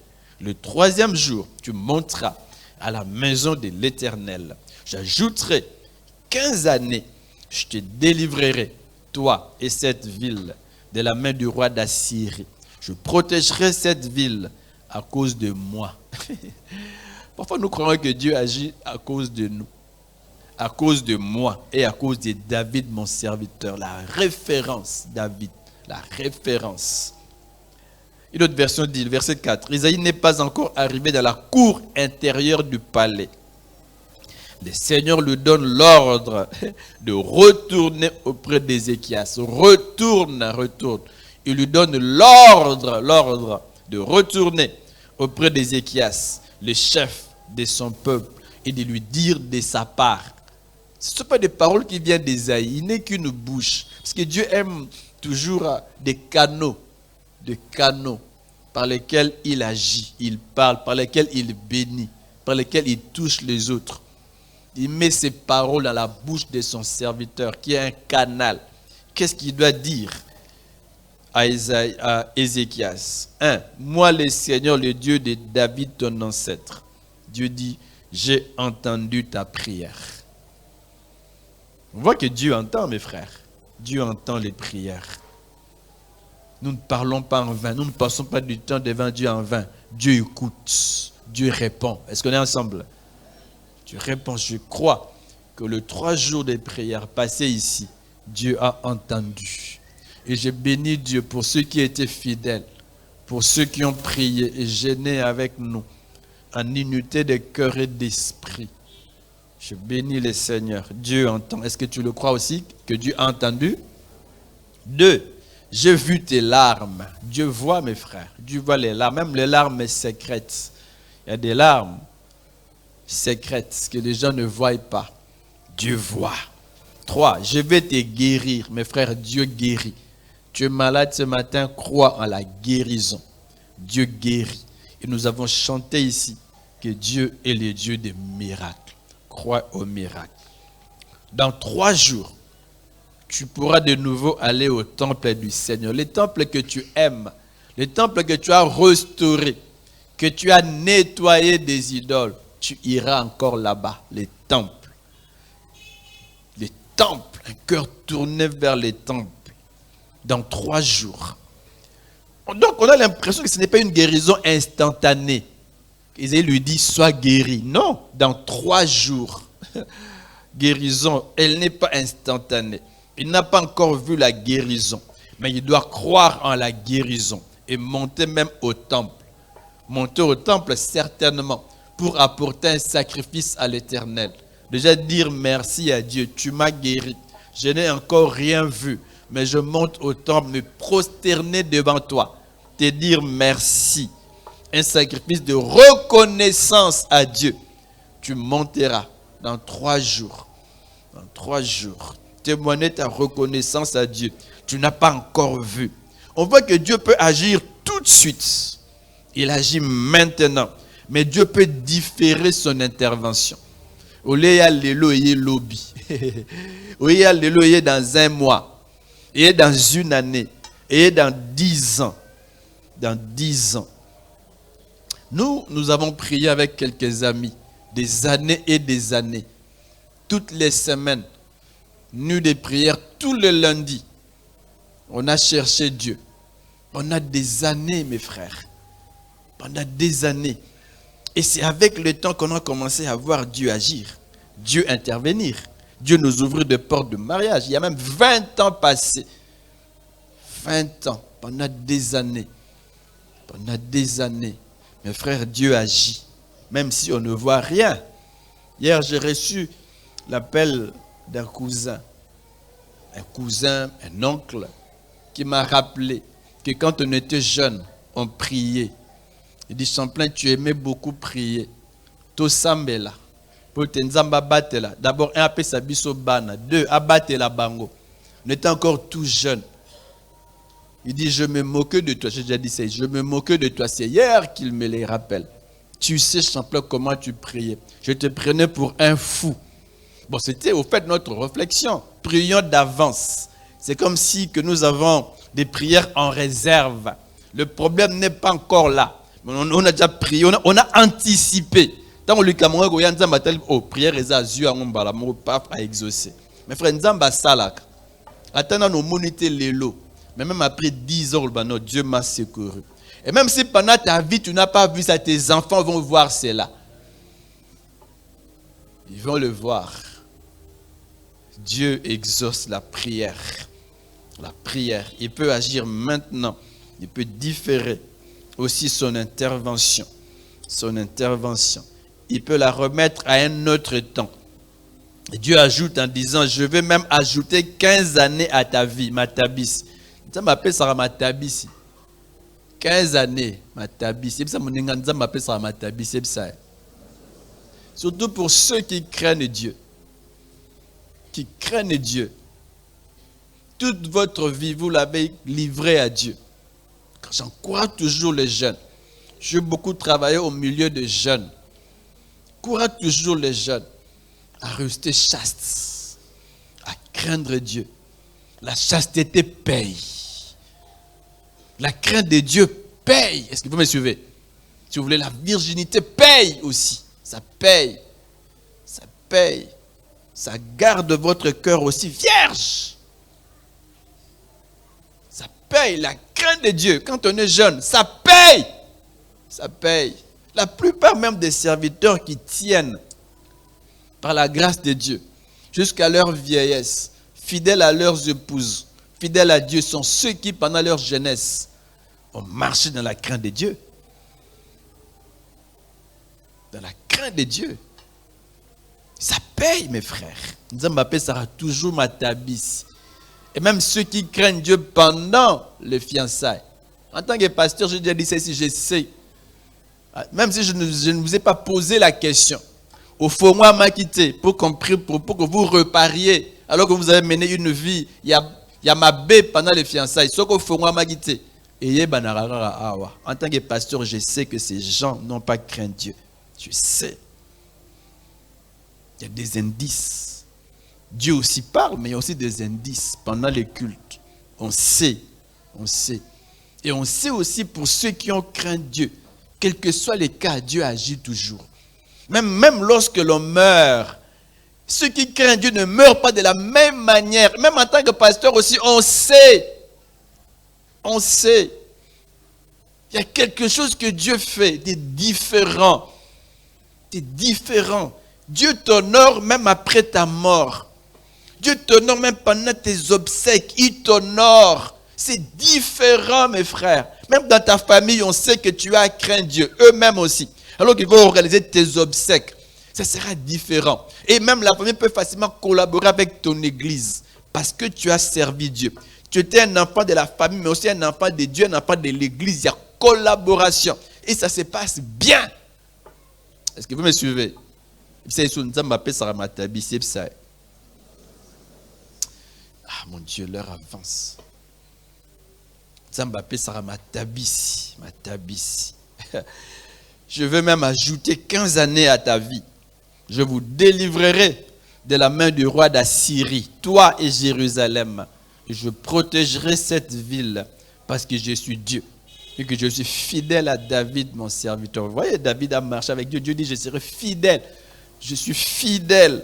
Le 3e jour, tu monteras à la maison de l'Éternel. J'ajouterai 15 années. Je te délivrerai, toi et cette ville, de la main du roi d'Assyrie. Je protégerai cette ville à cause de moi. Parfois, nous croyons que Dieu agit à cause de nous, à cause de moi et à cause de David, mon serviteur. La référence, David, la référence. Une autre version dit, verset 4, Isaïe n'est pas encore arrivé dans la cour intérieure du palais. Le Seigneur lui donne l'ordre de retourner auprès d'Ézéchias. Retourne. Il lui donne l'ordre de retourner auprès d'Ézéchias, le chef de son peuple, et de lui dire de sa part. Ce ne sont pas des paroles qui viennent d'Isaïe, il n'est qu'une bouche. Parce que Dieu aime toujours des canaux par lesquels il agit, il parle, par lesquels il bénit, par lesquels il touche les autres. Il met ses paroles dans la bouche de son serviteur, qui est un canal. Qu'est-ce qu'il doit dire à Ézéchias? 1. Moi, le Seigneur, le Dieu de David, ton ancêtre. Dieu dit, j'ai entendu ta prière. On voit que Dieu entend, mes frères. Dieu entend les prières. Nous ne parlons pas en vain. Nous ne passons pas du temps devant Dieu en vain. Dieu écoute. Dieu répond. Est-ce qu'on est ensemble? Dieu répond. Je crois que les 3 jours de prière passés ici, Dieu a entendu. Et je bénis Dieu pour ceux qui étaient fidèles, pour ceux qui ont prié et gêné avec nous, en unité de cœur et d'esprit. Je bénis le Seigneur. Dieu entend. Est-ce que tu le crois aussi que Dieu a entendu? 2. J'ai vu tes larmes. Dieu voit, mes frères. Dieu voit les larmes, même les larmes secrètes. Il y a des larmes secrètes que les gens ne voient pas. Dieu voit. 3. Je vais te guérir. Mes frères, Dieu guérit. Tu es malade ce matin, crois en la guérison. Dieu guérit. Et nous avons chanté ici que Dieu est le Dieu des miracles. Crois au miracle. Dans 3 jours, tu pourras de nouveau aller au temple du Seigneur. Le temple que tu aimes, le temple que tu as restauré, que tu as nettoyé des idoles, tu iras encore là-bas, les temples. Les temples, un cœur tourné vers les temples. Dans 3 jours. Donc on a l'impression que ce n'est pas une guérison instantanée. Isaïe lui dit, sois guéri. Non, dans 3 jours. Guérison, elle n'est pas instantanée. Il n'a pas encore vu la guérison. Mais il doit croire en la guérison. Et monter même au temple. Monter au temple certainement. Pour apporter un sacrifice à l'Éternel. Déjà dire merci à Dieu. Tu m'as guéri. Je n'ai encore rien vu. Mais je monte au temple, me prosterner devant toi, te dire merci. Un sacrifice de reconnaissance à Dieu. Tu monteras dans 3 jours. Dans 3 jours. Témoigner ta reconnaissance à Dieu. Tu n'as pas encore vu. On voit que Dieu peut agir tout de suite. Il agit maintenant. Mais Dieu peut différer son intervention. Au lieu de l'éloigner lobby. Au lieu de l'éloigner dans 1 mois. Et dans 1 année, et dans 10 ans. Dans 10 ans. Nous avons prié avec quelques amis, des années et des années. Toutes les semaines, nuit de prière, tous les lundis. On a cherché Dieu. On a des années, mes frères. On a des années. Et c'est avec le temps qu'on a commencé à voir Dieu agir, Dieu intervenir. Dieu nous ouvre des portes de mariage. Il y a même 20 ans passés. 20 ans, pendant des années. Pendant des années. Mes frères, Dieu agit. Même si on ne voit rien. Hier, j'ai reçu l'appel d'un cousin. Un cousin, un oncle, qui m'a rappelé que quand on était jeune, on priait. Il dit, Champlain, tu aimais beaucoup prier. Tosambela. D'abord, un appel Sabiso Bana. 2, abatela bango. On était encore tout jeune. Il dit, je me moquais de toi. J'ai déjà dit ça. Je me moquais de toi. C'est hier qu'il me les rappelle. Tu sais, Champlain, comment tu priais. Je te prenais pour un fou. Bon, c'était au fait notre réflexion. Prions d'avance. C'est comme si que nous avons des prières en réserve. Le problème n'est pas encore là. On a déjà prié, on a anticipé. Tant que le Cameroun a dit, oh, prière et azur à exaucer. Mes frères, Nzamba salak. Attendant nos monités l'élo. Mais même après 10 ans, Dieu m'a secouru. Et même si pendant ta vie, tu n'as pas vu ça, tes enfants vont voir cela. Ils vont le voir. Dieu exauce la prière. La prière. Il peut agir maintenant. Il peut différer aussi son intervention. Son intervention. Il peut la remettre à un autre temps. Et Dieu ajoute en disant, je vais même ajouter 15 années à ta vie, Matabis. Ça m'appelle ça Matabis. 15 années, Matabis. C'est ça mon ça m'appelle ça Matabis. C'est ça. Surtout pour ceux qui craignent Dieu. Qui craignent Dieu. toute votre vie, vous l'avez livré à Dieu. J'encourage toujours les jeunes. J'ai beaucoup travaillé au milieu des jeunes. J'encourage toujours les jeunes à rester chastes, à craindre Dieu. La chasteté paye. La crainte de Dieu paye. Est-ce que vous me suivez? Si vous voulez, la virginité paye aussi. Ça paye. Ça paye. Ça garde votre cœur aussi vierge. Ça paye. La crainte de Dieu, quand on est jeune, ça paye. Ça paye. La plupart même des serviteurs qui tiennent par la grâce de Dieu jusqu'à leur vieillesse, fidèles à leurs épouses, fidèles à Dieu, sont ceux qui, pendant leur jeunesse, ont marché dans la crainte de Dieu. Dans la crainte de Dieu. Ça paye, mes frères. Nzambe sera toujours ma tabisse. Et même ceux qui craignent Dieu pendant les fiançailles. En tant que pasteur, j'ai déjà dit ceci, je sais. Même si je ne vous ai pas posé la question. Au fond, moi, m'a quitté pour que vous repariez. Alors que vous avez mené une vie, il y a ma baie pendant les fiançailles. Ce qu'au fond, moi, m'a quitté. En tant que pasteur, je sais que ces gens n'ont pas craint Dieu. Je sais. Il y a des indices. Dieu aussi parle, mais il y a aussi des indices pendant les cultes. On sait. On sait. Et on sait aussi pour ceux qui ont craint Dieu. Quel que soit les cas, Dieu agit toujours. Même lorsque l'on meurt, ceux qui craignent Dieu ne meurent pas de la même manière. Même en tant que pasteur aussi, on sait. On sait. Il y a quelque chose que Dieu fait de différent. De différent. Dieu t'honore même après ta mort. Dieu t'honore même pendant tes obsèques. Il t'honore. C'est différent, mes frères. Même dans ta famille, on sait que tu as craint Dieu. Eux-mêmes aussi. Alors qu'ils vont organiser tes obsèques, ça sera différent. Et même la famille peut facilement collaborer avec ton église. Parce que tu as servi Dieu. Tu étais un enfant de la famille, mais aussi un enfant de Dieu, un enfant de l'église. Il y a collaboration. Et ça se passe bien. Est-ce que vous me suivez? Ah mon Dieu, l'heure avance. Je veux même ajouter 15 années à ta vie. Je vous délivrerai de la main du roi d'Assyrie, toi et Jérusalem. Et je protégerai cette ville parce que je suis Dieu. Et que je suis fidèle à David, mon serviteur. Vous voyez, David a marché avec Dieu. Dieu dit, je serai fidèle. Je suis fidèle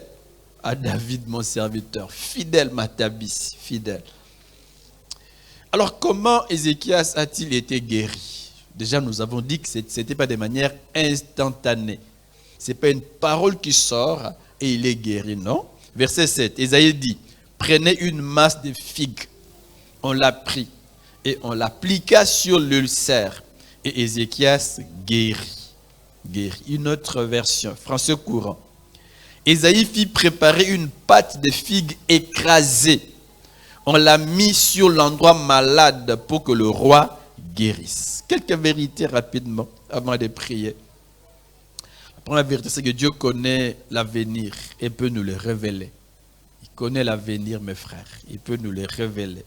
à David, mon serviteur. Fidèle, Matabis, fidèle. Alors, comment Ézéchias a-t-il été guéri? Déjà, nous avons dit que ce n'était pas de manière instantanée. Ce n'est pas une parole qui sort et il est guéri, non? Verset 7, Ésaïe dit, prenez une masse de figues. On l'a pris et on l'appliqua sur l'ulcère. Et Ézéchias guérit. Guérit. Une autre version, français courant. Ésaïe fit préparer une pâte de figues écrasée. On l'a mis sur l'endroit malade pour que le roi guérisse. Quelques vérités rapidement avant de prier. La première vérité, c'est que Dieu connaît l'avenir et peut nous le révéler. Il connaît l'avenir, mes frères. Il peut nous le révéler.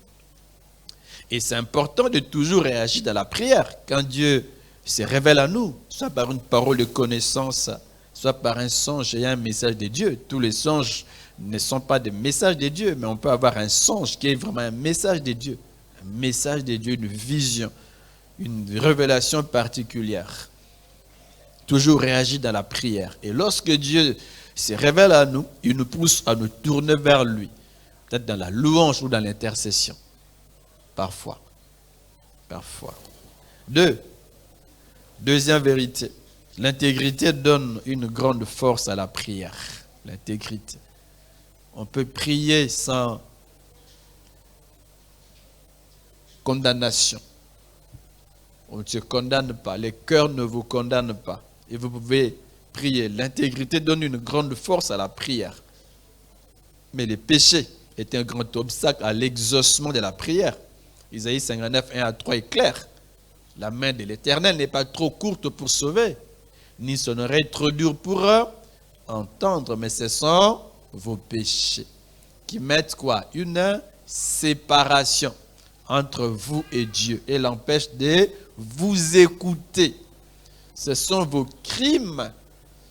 Et c'est important de toujours réagir dans la prière quand Dieu se révèle à nous, soit par une parole de connaissance, soit par un songe et un message de Dieu. Tous les songes ne sont pas des messages de Dieu, mais on peut avoir un songe qui est vraiment un message de Dieu. Un message de Dieu, une vision, une révélation particulière. Toujours réagir dans la prière. Et lorsque Dieu se révèle à nous, il nous pousse à nous tourner vers lui. Peut-être dans la louange ou dans l'intercession. Parfois. Parfois. Deuxième vérité. L'intégrité donne une grande force à la prière. L'intégrité. On peut prier sans condamnation. On ne se condamne pas. Les cœurs ne vous condamnent pas. Et vous pouvez prier. L'intégrité donne une grande force à la prière. Mais le péché est un grand obstacle à l'exaucement de la prière. Isaïe 59, 1 à 3 est clair. La main de l'Éternel n'est pas trop courte pour sauver, ni son oreille trop dure pour entendre, mais ce sont vos péchés qui mettent quoi? Une séparation entre vous et Dieu et l'empêche de vous écouter. Ce sont vos crimes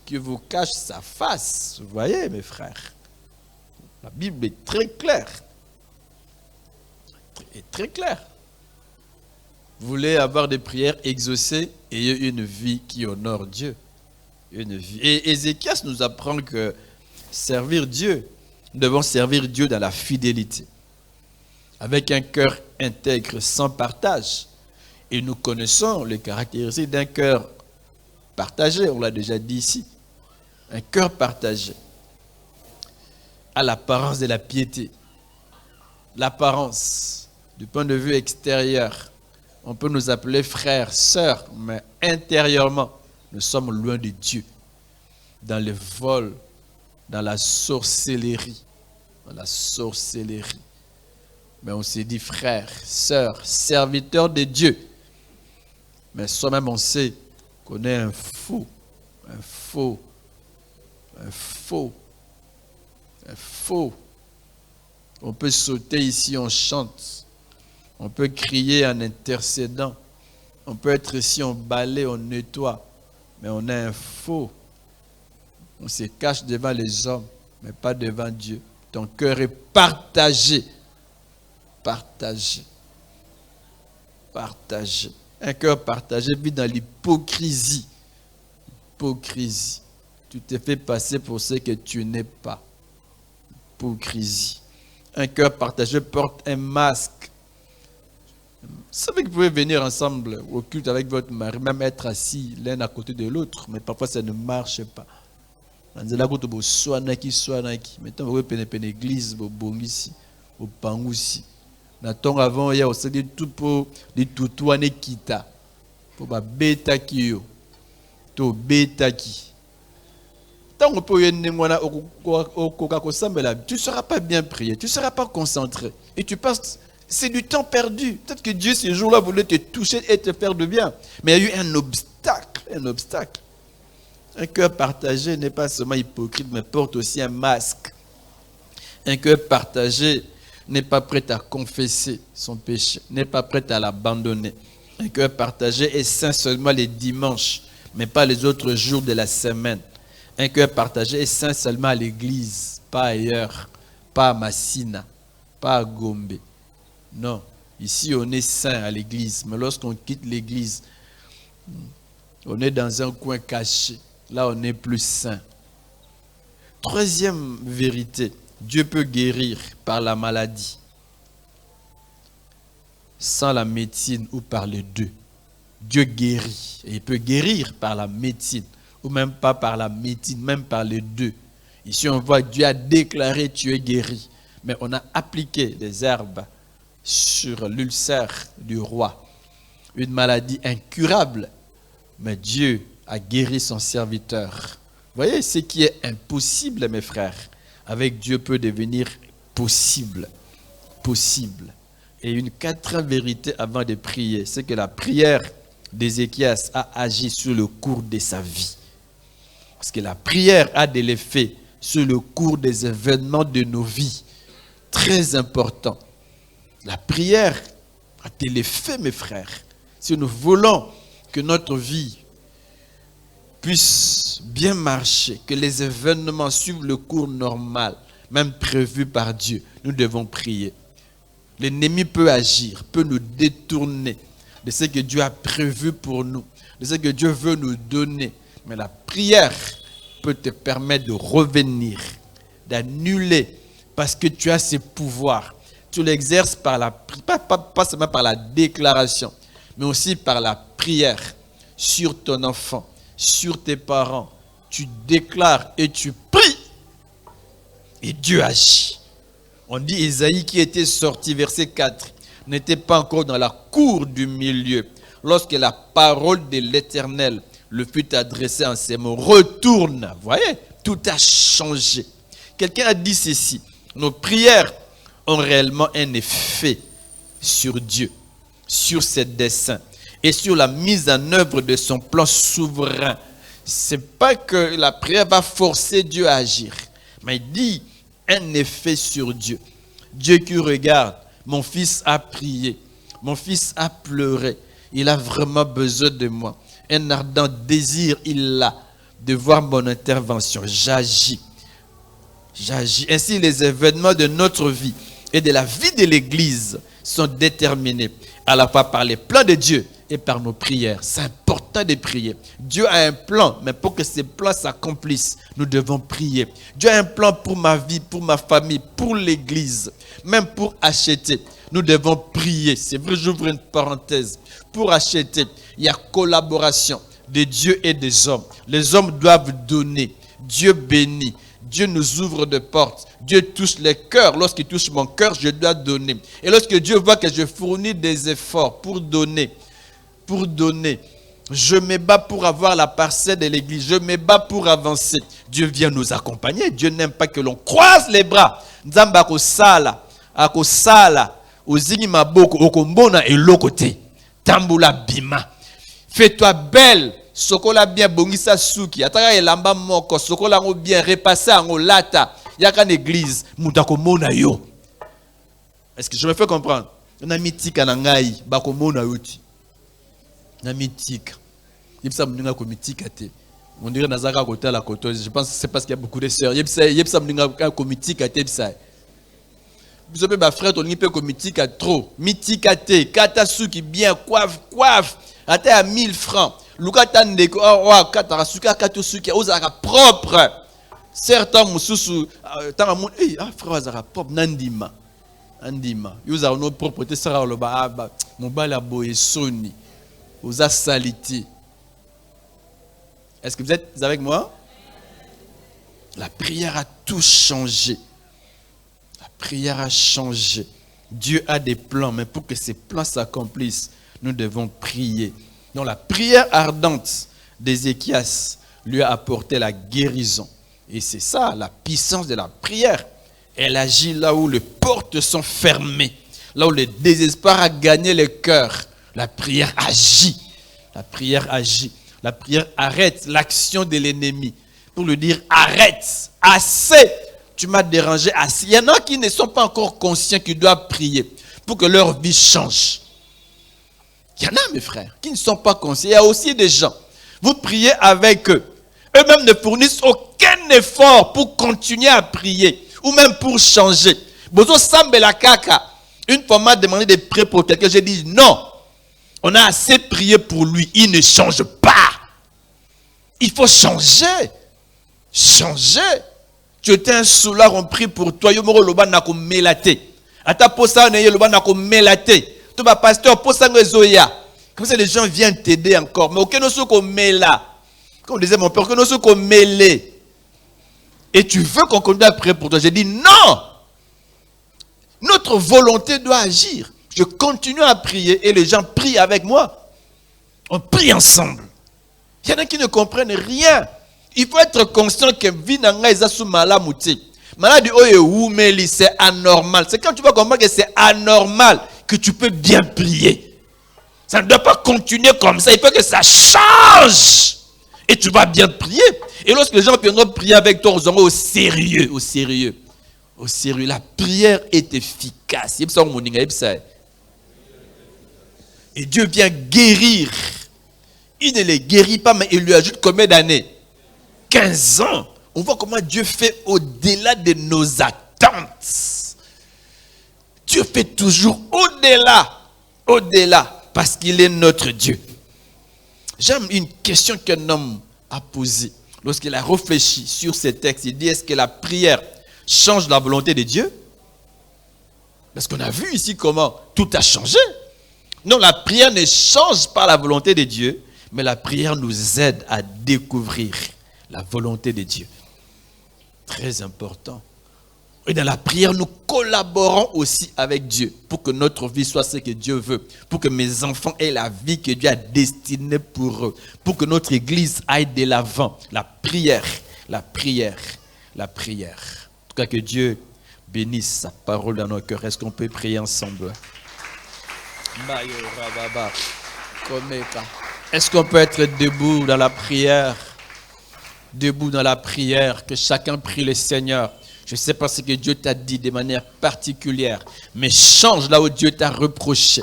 qui vous cachent sa face. Vous voyez, mes frères, la Bible est très claire. Très claire. Vous voulez avoir des prières exaucées, ayez une vie qui honore Dieu. Une vie. Et Ézéchias nous apprend que servir Dieu, nous devons servir Dieu dans la fidélité, avec un cœur intègre, sans partage. Et nous connaissons les caractéristiques d'un cœur partagé, on l'a déjà dit ici. Un cœur partagé à l'apparence de la piété. L'apparence, du point de vue extérieur, on peut nous appeler frères, sœurs, mais intérieurement, nous sommes loin de Dieu. Dans le vol, dans la sorcellerie. Dans la sorcellerie. Mais on s'est dit frères, sœurs, serviteurs de Dieu. Mais soi-même on sait qu'on est un faux. Un faux. Un faux. Un faux. On peut sauter ici, on chante. On peut crier en intercédant. On peut être ici, on balaye, on nettoie. Mais on est un faux. On se cache devant les hommes, mais pas devant Dieu. Ton cœur est partagé. Partagé. Partagé. Un cœur partagé vit dans l'hypocrisie. Hypocrisie. Tu te fais passer pour ce que tu n'es pas. Hypocrisie. Un cœur partagé porte un masque. Vous savez que vous pouvez venir ensemble au culte avec votre mari, même être assis l'un à côté de l'autre, mais parfois ça ne marche pas. Maintenant, vous pouvez une église, vous pouvez ici, vous pouvez ici. Avant, il y a aussi des tout pour des toutouanes kita. Pour ba bêta qui yo. To bêta qui. Tant qu'on peut y tu ne seras pas bien prié, tu ne seras pas concentré. Et tu passes, c'est du temps perdu. Peut-être que Dieu ce jour-là voulait te toucher et te faire de bien. Mais il y a eu un obstacle. Un obstacle. Un cœur partagé n'est pas seulement hypocrite, mais porte aussi un masque. Un cœur partagé n'est pas prêt à confesser son péché, n'est pas prêt à l'abandonner. Un cœur partagé est saint seulement les dimanches, mais pas les autres jours de la semaine. Un cœur partagé est saint seulement à l'église, pas ailleurs, pas à Massina, pas à Gombe. Non, ici on est saint à l'église, mais lorsqu'on quitte l'église, on est dans un coin caché. Là, on n'est plus saint. Troisième vérité, Dieu peut guérir par la maladie, sans la médecine ou par les deux. Dieu guérit. Et il peut guérir par la médecine, ou même pas par la médecine, même par les deux. Ici, on voit que Dieu a déclaré tu es guéri. Mais on a appliqué des herbes sur l'ulcère du roi. Une maladie incurable. Mais Dieu a guéri son serviteur. Vous voyez, ce qui est impossible, mes frères, avec Dieu peut devenir possible. Possible. Et une quatrième vérité avant de prier, c'est que la prière d'Ézéchias a agi sur le cours de sa vie. Parce que la prière a de l'effet sur le cours des événements de nos vies. Très important. La prière a de l'effet, mes frères. Si nous voulons que notre vie puisse bien marcher, que les événements suivent le cours normal, même prévu par Dieu, nous devons prier. L'ennemi peut agir, peut nous détourner de ce que Dieu a prévu pour nous, de ce que Dieu veut nous donner. Mais la prière peut te permettre de revenir, d'annuler, parce que tu as ces pouvoirs. Tu l'exerces par la pas seulement par la déclaration, mais aussi par la prière sur ton enfant, sur tes parents. Tu déclares et tu pries. Et Dieu agit. On dit Isaïe qui était sorti, verset 4, n'était pas encore dans la cour du milieu. Lorsque la parole de l'Éternel le fut adressée en ces mots, retourne. Vous voyez, tout a changé. Quelqu'un a dit ceci, nos prières ont réellement un effet sur Dieu, sur ses desseins et sur la mise en œuvre de son plan souverain. Ce n'est pas que la prière va forcer Dieu à agir, mais il dit un effet sur Dieu. Dieu qui regarde. Mon fils a prié. Mon fils a pleuré. Il a vraiment besoin de moi. Un ardent désir, il a de voir mon intervention. J'agis. J'agis. Ainsi, les événements de notre vie et de la vie de l'Église sont déterminés à la fois par les plans de Dieu et par nos prières. C'est important de prier. Dieu a un plan, mais pour que ces plans s'accomplissent, nous devons prier. Dieu a un plan pour ma vie, pour ma famille, pour l'Église, même pour acheter. Nous devons prier. C'est vrai, j'ouvre une parenthèse. Pour acheter, il y a collaboration de Dieu et des hommes. Les hommes doivent donner. Dieu bénit. Dieu nous ouvre des portes. Dieu touche les cœurs. Lorsqu'il touche mon cœur, je dois donner. Et lorsque Dieu voit que je fournis des efforts pour donner, je me bats pour avoir la parcelle de l'église. Je me bats pour avancer. Dieu vient nous accompagner. Dieu n'aime pas que l'on croise les bras. Nzamba akosala, ozingi maboko, okombona elokote. Tambula bima. Fais-toi belle. Sokola bien bongisa suki. Ataka elamba moko. Sokola ngo bien. Repasser en lata. Yaka l'église. Mutako mona yo. Est-ce que je me fais comprendre? On a mythique en angaï. Bako mona yoti. Na mythique. Yebsa mninga ko mythique ate. On dirait nazaka côté à la côte. Je pense que c'est parce qu'il y a beaucoup de sœurs. Yebsa mninga ko mythique ate bsa. Vous avez ma frère, on n'y peut que mythique à trop. Mythique à te, katasuki bien, coiffe. Ate à 1000 francs. Lukata ndeko, katasuka, katasuki, ozara propre. Certains mususu, tangamon, frère, ozara propre, nandima. Andima. Yozara no propreté, sera le ba, mobala boye soni. Oza saliti. Est-ce que vous êtes avec moi? La prière a tout changé. Prière a changé. Dieu a des plans, mais pour que ces plans s'accomplissent, nous devons prier. Donc la prière ardente d'Ézéchias lui a apporté la guérison. Et c'est ça, la puissance de la prière. Elle agit là où les portes sont fermées, là où le désespoir a gagné le cœur. La prière agit. La prière agit. La prière arrête l'action de l'ennemi pour lui dire arrête, assez. Tu m'as dérangé assez. Il y en a qui ne sont pas encore conscients qu'ils doivent prier pour que leur vie change. Il y en a, mes frères, qui ne sont pas conscients. Il y a aussi des gens, vous priez avec eux. Eux-mêmes ne fournissent aucun effort pour continuer à prier ou même pour changer. Bozo Sambela Kaka, une fois m'a demandé de prier pour quelqu'un. J'ai dit non, on a assez prié pour lui. Il ne change pas. Il faut changer. Changer. Tu étais un soulard, on prie pour toi. Yomoro loba nako melate. Ata posa neye loba nako melate. Tu vas pasteur posa ngozoya. Comme ça les gens viennent t'aider encore. Mais aucun ne se qu'on mela. Comme disait mon père, aucun ne se qu'on mêlé. Et tu veux qu'on continue à prier pour toi. J'ai dit non. Notre volonté doit agir. Je continue à prier et les gens prient avec moi. On prie ensemble. Il y en a qui ne comprennent rien. Il faut être conscient que Vinanga est malamouti. Maladie oye c'est anormal. C'est quand tu vas comprendre que c'est anormal que tu peux bien prier. Ça ne doit pas continuer comme ça. Il faut que ça change. Et tu vas bien prier. Et lorsque les gens viendront prier avec toi, ils seront au sérieux. Au sérieux. Au sérieux. La prière est efficace. Et Dieu vient guérir. Il ne les guérit pas, mais il lui ajoute combien d'années? 15 ans. On voit comment Dieu fait au-delà de nos attentes. Dieu fait toujours au-delà. Au-delà. Parce qu'il est notre Dieu. J'aime une question qu'un homme a posée. Lorsqu'il a réfléchi sur ces textes, il dit, est-ce que la prière change la volonté de Dieu? Parce qu'on a vu ici comment tout a changé. Non, la prière ne change pas la volonté de Dieu, mais la prière nous aide à découvrir la volonté de Dieu. Très important. Et dans la prière, nous collaborons aussi avec Dieu pour que notre vie soit ce que Dieu veut, pour que mes enfants aient la vie que Dieu a destinée pour eux, pour que notre église aille de l'avant. La prière, la prière, la prière. En tout cas, que Dieu bénisse sa parole dans nos cœurs. Est-ce qu'on peut prier ensemble? Est-ce qu'on peut être debout dans la prière? Debout dans la prière, que chacun prie le Seigneur. Je sais pas ce que Dieu t'a dit de manière particulière, mais change là où Dieu t'a reproché.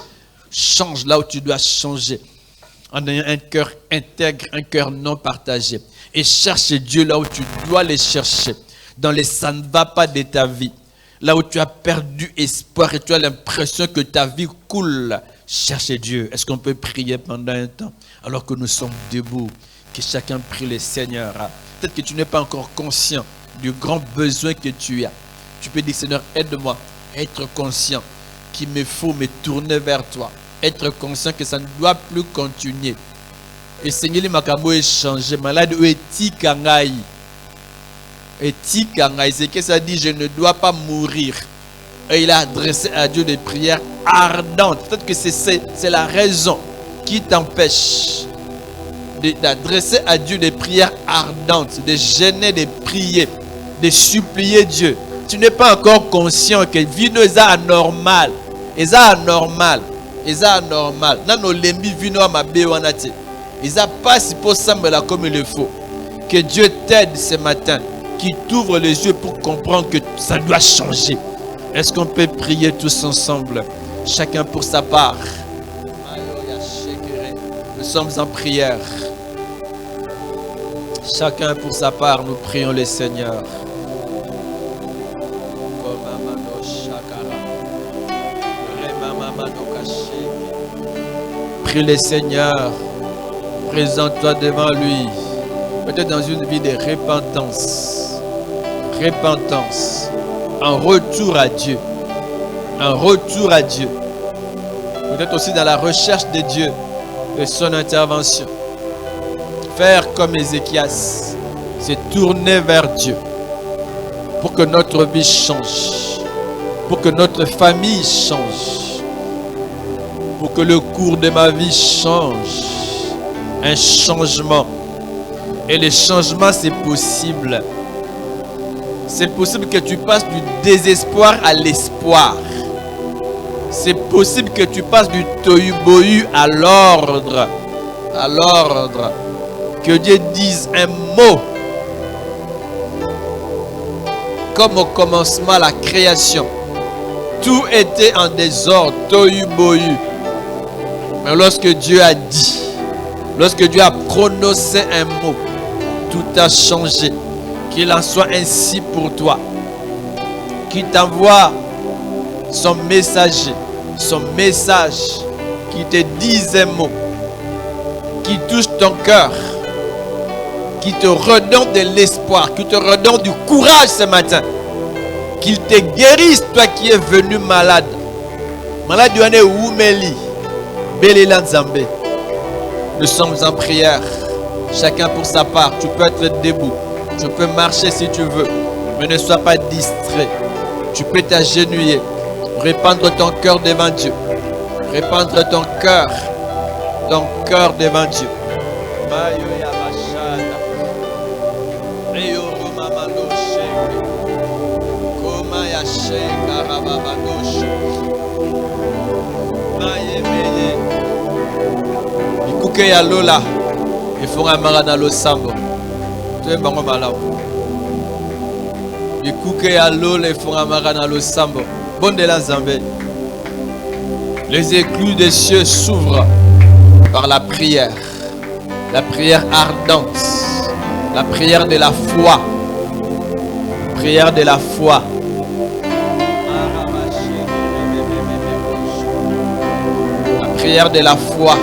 Change là où tu dois changer. En ayant un cœur intègre, un cœur non partagé. Et cherche Dieu là où tu dois les chercher. Dans les ça ne va pas de ta vie. Là où tu as perdu espoir et tu as l'impression que ta vie coule. Cherche Dieu. Est-ce qu'on peut prier pendant un temps alors que nous sommes debout? Que chacun prie le Seigneur. Peut-être que tu n'es pas encore conscient du grand besoin que tu as. Tu peux dire, Seigneur, aide-moi à être conscient qu'il me faut me tourner vers toi. Être conscient que ça ne doit plus continuer. Et Seigneur, il m'a changé. Malade ou éthique en aïe. Éthique en aïe. C'est que ça dit, je ne dois pas mourir. Et il a adressé à Dieu des prières ardentes. Peut-être que c'est la raison qui t'empêche d'adresser à Dieu des prières ardentes, de gêner, de prier, de supplier Dieu. Tu n'es pas encore conscient que vino est anormal. C'est anormal. C'est anormal. Nano lembi vino a mabe wanate. Ils n'ont pas si pour sembler comme il le faut. Que Dieu t'aide ce matin, qui t'ouvre les yeux pour comprendre que ça doit changer. Est-ce qu'on peut prier tous ensemble, chacun pour sa part? Nous sommes en prière. Chacun pour sa part, nous prions le Seigneur. Prie le Seigneur. Présente-toi devant lui. Peut-être dans une vie de repentance. Repentance. Un retour à Dieu. Un retour à Dieu. Peut-être aussi dans la recherche de Dieu, de son intervention. Faire comme Ézéchias, se tourner vers Dieu pour que notre vie change, pour que notre famille change, pour que le cours de ma vie change. Un changement. Et le changement, c'est possible. C'est possible que tu passes du désespoir à l'espoir. C'est possible que tu passes du tohu-bohu à l'ordre. À l'ordre. Que Dieu dise un mot. Comme au commencement, la création. Tout était en désordre, tohu-bohu. Mais lorsque Dieu a dit, lorsque Dieu a prononcé un mot, tout a changé. Qu'il en soit ainsi pour toi. Qu'il t'envoie son messager, son message, qui te dise un mot, qui touche ton cœur, qui te redonne de l'espoir, qui te redonne du courage ce matin, qu'il te guérisse, toi qui es venu malade. Malade du année Oumeli, Belela Nzambe. Nous sommes en prière, chacun pour sa part. Tu peux être debout, tu peux marcher si tu veux, mais ne sois pas distrait. Tu peux t'agenouiller, répandre ton cœur devant Dieu, répandre ton cœur devant Dieu. Ikuke ya lola ifunga marana lo sambo tu bango malamu. Ikuke ya lola ifunga marana lo sambo bonde la Nzambe. Les écluses des cieux s'ouvrent par la prière ardente, la prière de la foi, la prière de la foi. La prière de la foi.